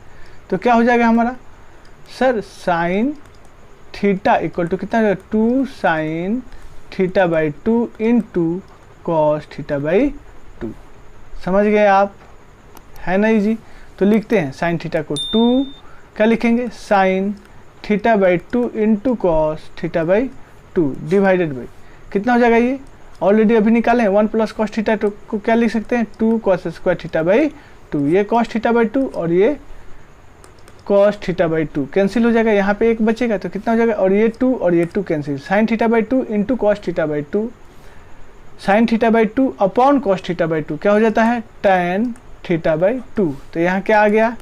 Speaker 1: तो क्या हो जाएगा हमारा, sir sine theta equal to कितना हो जाएगा, 2 sine theta by 2 into cos theta by 2। समझ गए आप, है ना इजी। तो लिखते हैं साइन थीटा को 2, क्या लिखेंगे, sign theta by 2 into cos theta by 2 divided by कितना हो जाएगा, ये ऑलरेडी अभी निकाले हैं 1 प्लस कॉस थीटा को क्या लिख सकते हैं, 2 कॉस स्क्वायर थीटा बाई 2। ये कॉस थीटा बाई 2 और ये कॉस थीटा बाई 2 कैंसिल हो जाएगा, यहाँ पे एक बचेगा तो कितना हो जाएगा, और ये 2 और ये 2 cancel, sign theta by 2 into cos theta by 2, sine theta by 2 upon cos theta by 2 क्या हो जाता है, tan थीटा बाई 2। तो यहाँ क्या आ गया,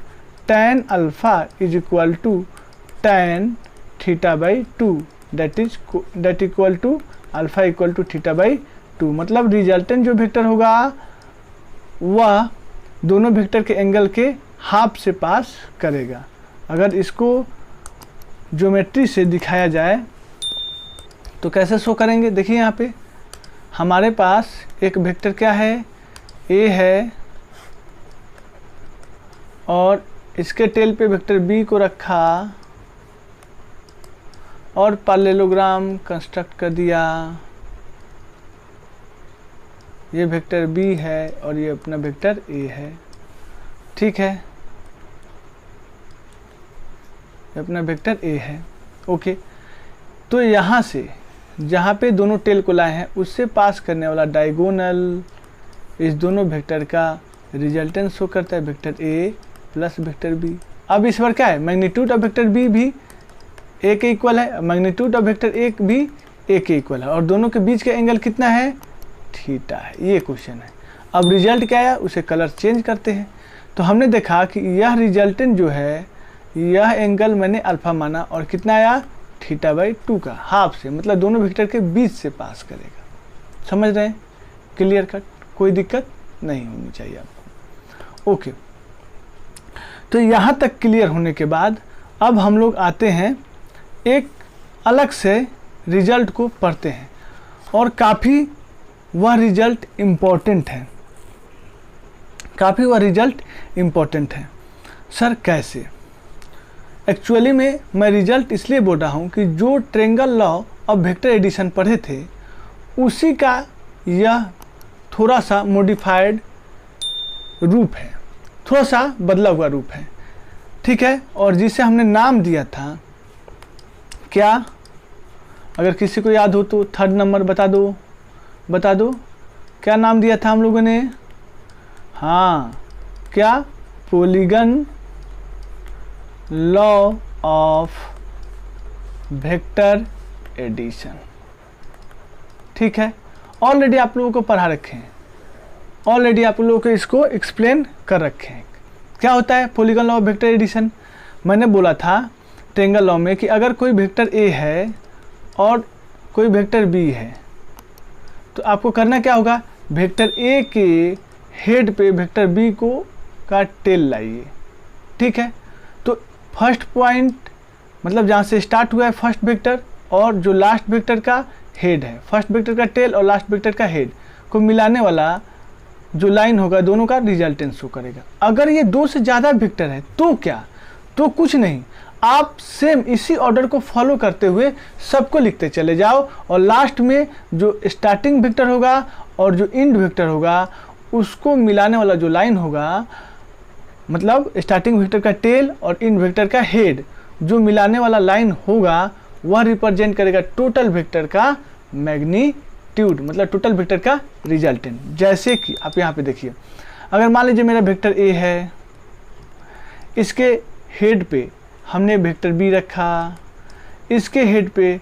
Speaker 1: tan alpha is equal to tan theta by 2 that equal to alpha equal to theta by 2। मतलब रिजल्टेंट जो वेक्टर होगा वह दोनों वेक्टर के एंगल के हाफ से पास करेगा। अगर इसको ज्योमेट्री से दिखाया जाए तो कैसे शो करेंगे, देखिए यहाँ पे हमारे पास एक वेक्टर क्या है, a है, और इसके टेल पे वेक्टर b को रखा और पैरेललोग्राम कंस्ट्रक्ट कर दिया। ये वेक्टर b है और ये अपना वेक्टर a है, ठीक है, ये अपना वेक्टर a है। ओके, तो यहाँ से जहाँ पे दोनों टेल को लाए हैं उससे पास करने वाला डायगोनल इस दोनों वेक्टर का रिजल्टेंट शो करता है, vector a plus vector b। अब इस बार क्या है, मैग्नीट्यूड ऑफ वेक्टर b भी a के इक्वल है, मैग्नीट्यूड ऑफ वेक्टर a भी a के इक्वल है, और दोनों के बीच का एंगल कितना है, थीटा है। ये क्वेश्चन है। अब रिजल्ट क्या आया, उसे कलर चेंज करते हैं। तो हमने देखा कि यह रिजल्टेंट जो है, यह एंगल मैंने अल्फा माना और कितना आया θ/2 का हाफ से, मतलब दोनों वेक्टर के बीच से पास करेगा। समझ रहे हैं? क्लियर कट, कोई दिक्कत नहीं होनी चाहिए आपको। ओके, तो यहाँ तक क्लियर होने के बाद अब हम लोग आते हैं एक अलग से रिजल्ट को पढ़ते हैं, और काफ़ी वह रिजल्ट इम्पोर्टेंट है, काफ़ी वह रिजल्ट इम्पोर्टेंट है। सर कैसे? एक्चुअली में मैं रिजल्ट इसलिए बोल रहा हूँ कि जो triangle law of vector addition पढ़े थे उसी का यह थोड़ा सा मॉडिफाइड रूप है, थोड़ा सा बदला हुआ रूप है, ठीक है। और जिसे हमने नाम दिया था क्या, अगर किसी को याद हो तो थर्ड नंबर बता दो, क्या नाम दिया था हम लोगों ने? हाँ, क्या? Polygon law of vector addition, ठीक है। ऑलरेडी आप लोगों को पढ़ा रखे हैं, ऑलरेडी आप लोगों को इसको एक्सप्लेन कर रखे हैं। क्या होता है polygon law of vector addition? मैंने बोला था ट्रायंगल लॉ में कि अगर कोई वेक्टर ए है और कोई वेक्टर बी है तो आपको करना क्या होगा, वेक्टर ए के हेड पे वेक्टर बी को का टेल लाइए, ठीक है। तो फर्स्ट पॉइंट मतलब जहाँ से स्टार्ट हुआ है फर्स्ट वेक्टर और जो लास्ट वेक्टर का हेड है, फर्स्ट वेक्टर का टेल और लास्ट वेक्टर का हेड को मिलाने वाला जो लाइन होगा दोनों का रिजल्टेंट शो करेगा। अगर ये दो से ज़्यादा वेक्टर है तो क्या, तो कुछ नहीं, आप सेम इसी ऑर्डर को फॉलो करते हुए सबको लिखते चले जाओ और लास्ट में जो स्टार्टिंग वेक्टर होगा और जो एंड वेक्टर होगा उसको मिलाने वाला जो लाइन होगा, मतलब स्टार्टिंग वेक्टर का टेल और एंड वेक्टर का हेड जो मिलाने वाला लाइन होगा वह रिप्रेजेंट करेगा टोटल वेक्टर का मैग्नीट्यूड, मतलब टोटल वेक्टर का रिजल्टेंट। जैसे कि आप यहाँ पे देखिए, अगर मान लीजिए मेरा वेक्टर ए है, इसके हेड पे हमने वेक्टर बी रखा, इसके हेड पे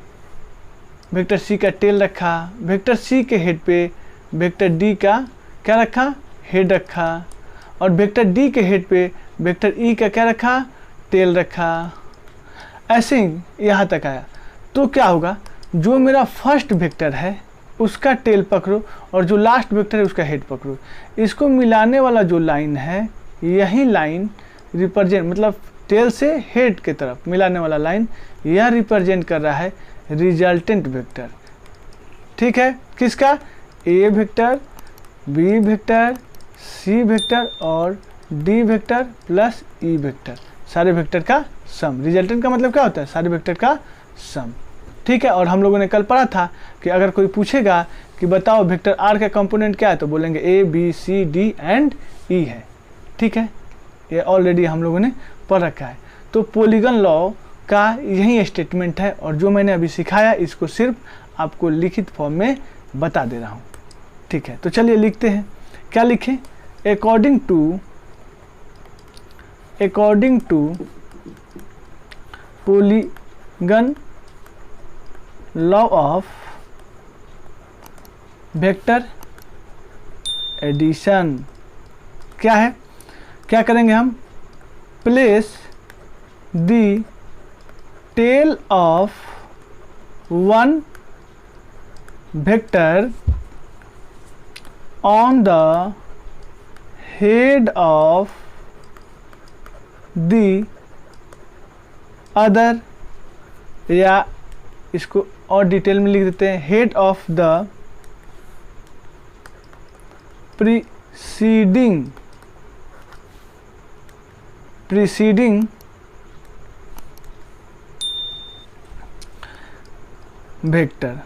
Speaker 1: वेक्टर सी का टेल रखा, वेक्टर सी के हेड पे वेक्टर डी का क्या रखा, हेड रखा, और वेक्टर डी के हेड पे वेक्टर ई का क्या रखा, टेल रखा। ऐसे ही यहाँ तक आया तो क्या होगा, जो मेरा फर्स्ट वेक्टर है उसका टेल पकड़ो और जो लास्ट वेक्टर है उसका हेड पकड़ो, इसको मिलाने वाला जो लाइन है यही लाइन रिप्रेजेंट, मतलब टेल से हेड के तरफ मिलाने वाला लाइन यह रिप्रेजेंट कर रहा है रिजल्टेंट वेक्टर, ठीक है। किसका? ए vector, B vector, C vector और D vector plus E vector, सारे वेक्टर का सम। रिजल्टेंट का मतलब क्या होता है, सारे वेक्टर का सम, ठीक है। और हम लोगों ने कल पढ़ा था कि अगर कोई पूछेगा कि बताओ वेक्टर आर का कंपोनेंट क्या है तो बोलेंगे A B C D and E है, ठीक है। ये ऑलरेडी हम लोगों ने पढ़ रखा है। तो पॉलीगन लॉ का यही स्टेटमेंट है और जो मैंने अभी सिखाया इसको सिर्फ आपको लिखित फॉर्म में बता दे रहा हूँ, ठीक है। तो चलिए लिखते हैं, क्या लिखें? According to polygon law of vector addition क्या है, क्या करेंगे हम? Place the tail of one vector on the head of the other, या इसको और डिटेल में लिख देते हैं, head of the preceding vector,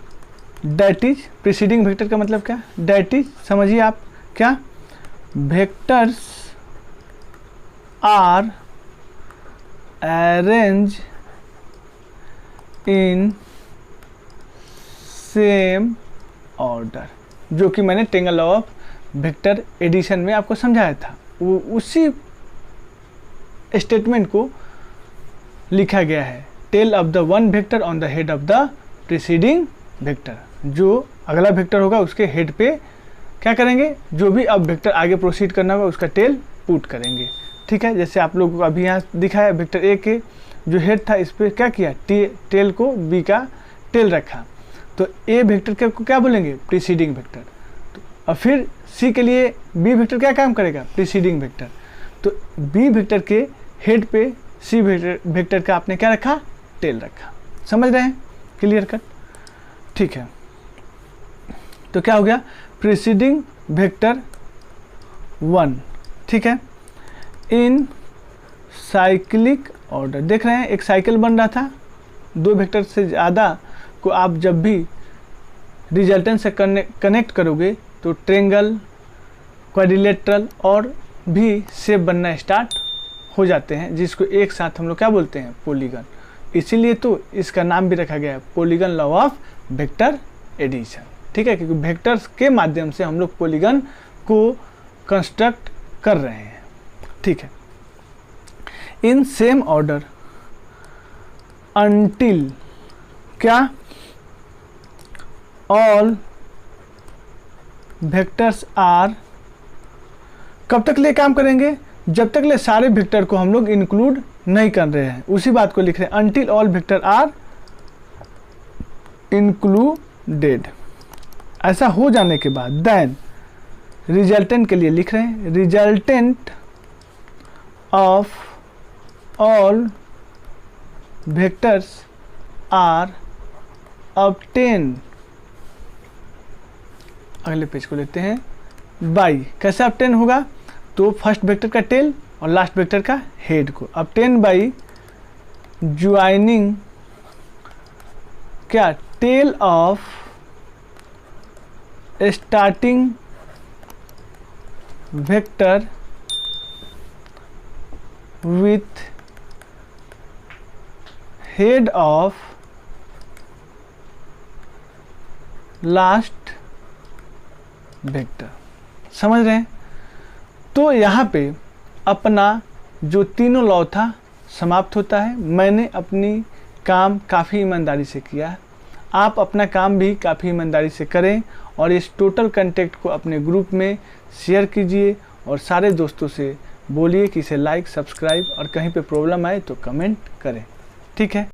Speaker 1: that is preceding vector का मतलब क्या, दैट इज समझिए आप क्या, vectors are arrange in same order, जो कि मैंने triangle law of vector addition में आपको समझाया था। वो उसी स्टेटमेंट को लिखा गया है, tail of the one vector on the head of the preceding vector, जो अगला वेक्टर होगा उसके हेड पे क्या करेंगे, जो भी अब वेक्टर आगे प्रोसीड करना होगा उसका टेल पुट करेंगे, ठीक है। जैसे आप लोगों को अभी यहाँ दिखा है वेक्टर ए के जो हेड था इस पर क्या किया, टेल को बी का टेल रखा, तो ए वेक्टर को क्या बोलेंगे, प्रीसीडिंग वेक्टर। तो और फिर सी के लिए बी वेक्टर क्या काम करेगा, प्रीसीडिंग वेक्टर। तो बी वेक्टर के हेड पे सी वेक्टर का आपने क्या रखा, टेल रखा। समझ रहे हैं, क्लियर कट, ठीक है। तो क्या हो गया, प्रीसीडिंग वेक्टर 1, ठीक है, इन साइक्लिक ऑर्डर। देख रहे हैं एक साइकिल बन रहा था, 2 वेक्टर से ज़्यादा को आप जब भी रिजल्टेंट से कनेक्ट करोगे तो ट्रेंगल, क्वाड्रिलेटरल और भी शेप बनना स्टार्ट हो जाते हैं, जिसको एक साथ हम लोग क्या बोलते हैं, पॉलीगन। इसीलिए तो इसका नाम भी रखा गया है polygon law of vector addition, ठीक है, क्योंकि वेक्टर्स के माध्यम से हम लोग पॉलीगन को कंस्ट्रक्ट कर रहे हैं, ठीक है। इन सेम ऑर्डर अनटिल क्या, ऑल वेक्टर्स आर, कब तक ले काम करेंगे, जब तक ले सारे वेक्टर को हम लोग इंक्लूड नहीं कर रहे हैं, उसी बात को लिख रहे हैं, until all vector are included. ऐसा हो जाने के बाद देन रिजल्टेंट के लिए लिख रहे हैं, resultant of all vectors are obtain, अगले पेज को लेते हैं, बाई, कैसे ऑब्टेन होगा, तो फर्स्ट वेक्टर का टेल और लास्ट वेक्टर का हेड को ऑब्टेन बाई ज्वाइनिंग क्या, tail of starting vector with head of last vector. समझ रहे हैं, तो यहाँ पे अपना जो तीनों लॉ था समाप्त होता है। मैंने अपनी काम काफ़ी ईमानदारी से किया है, आप अपना काम भी काफ़ी ईमानदारी से करें और इस टोटल कंटेंट को अपने ग्रुप में शेयर कीजिए और सारे दोस्तों से बोलिए कि इसे लाइक, सब्सक्राइब और कहीं पे प्रॉब्लम आए तो कमेंट करें, ठीक है।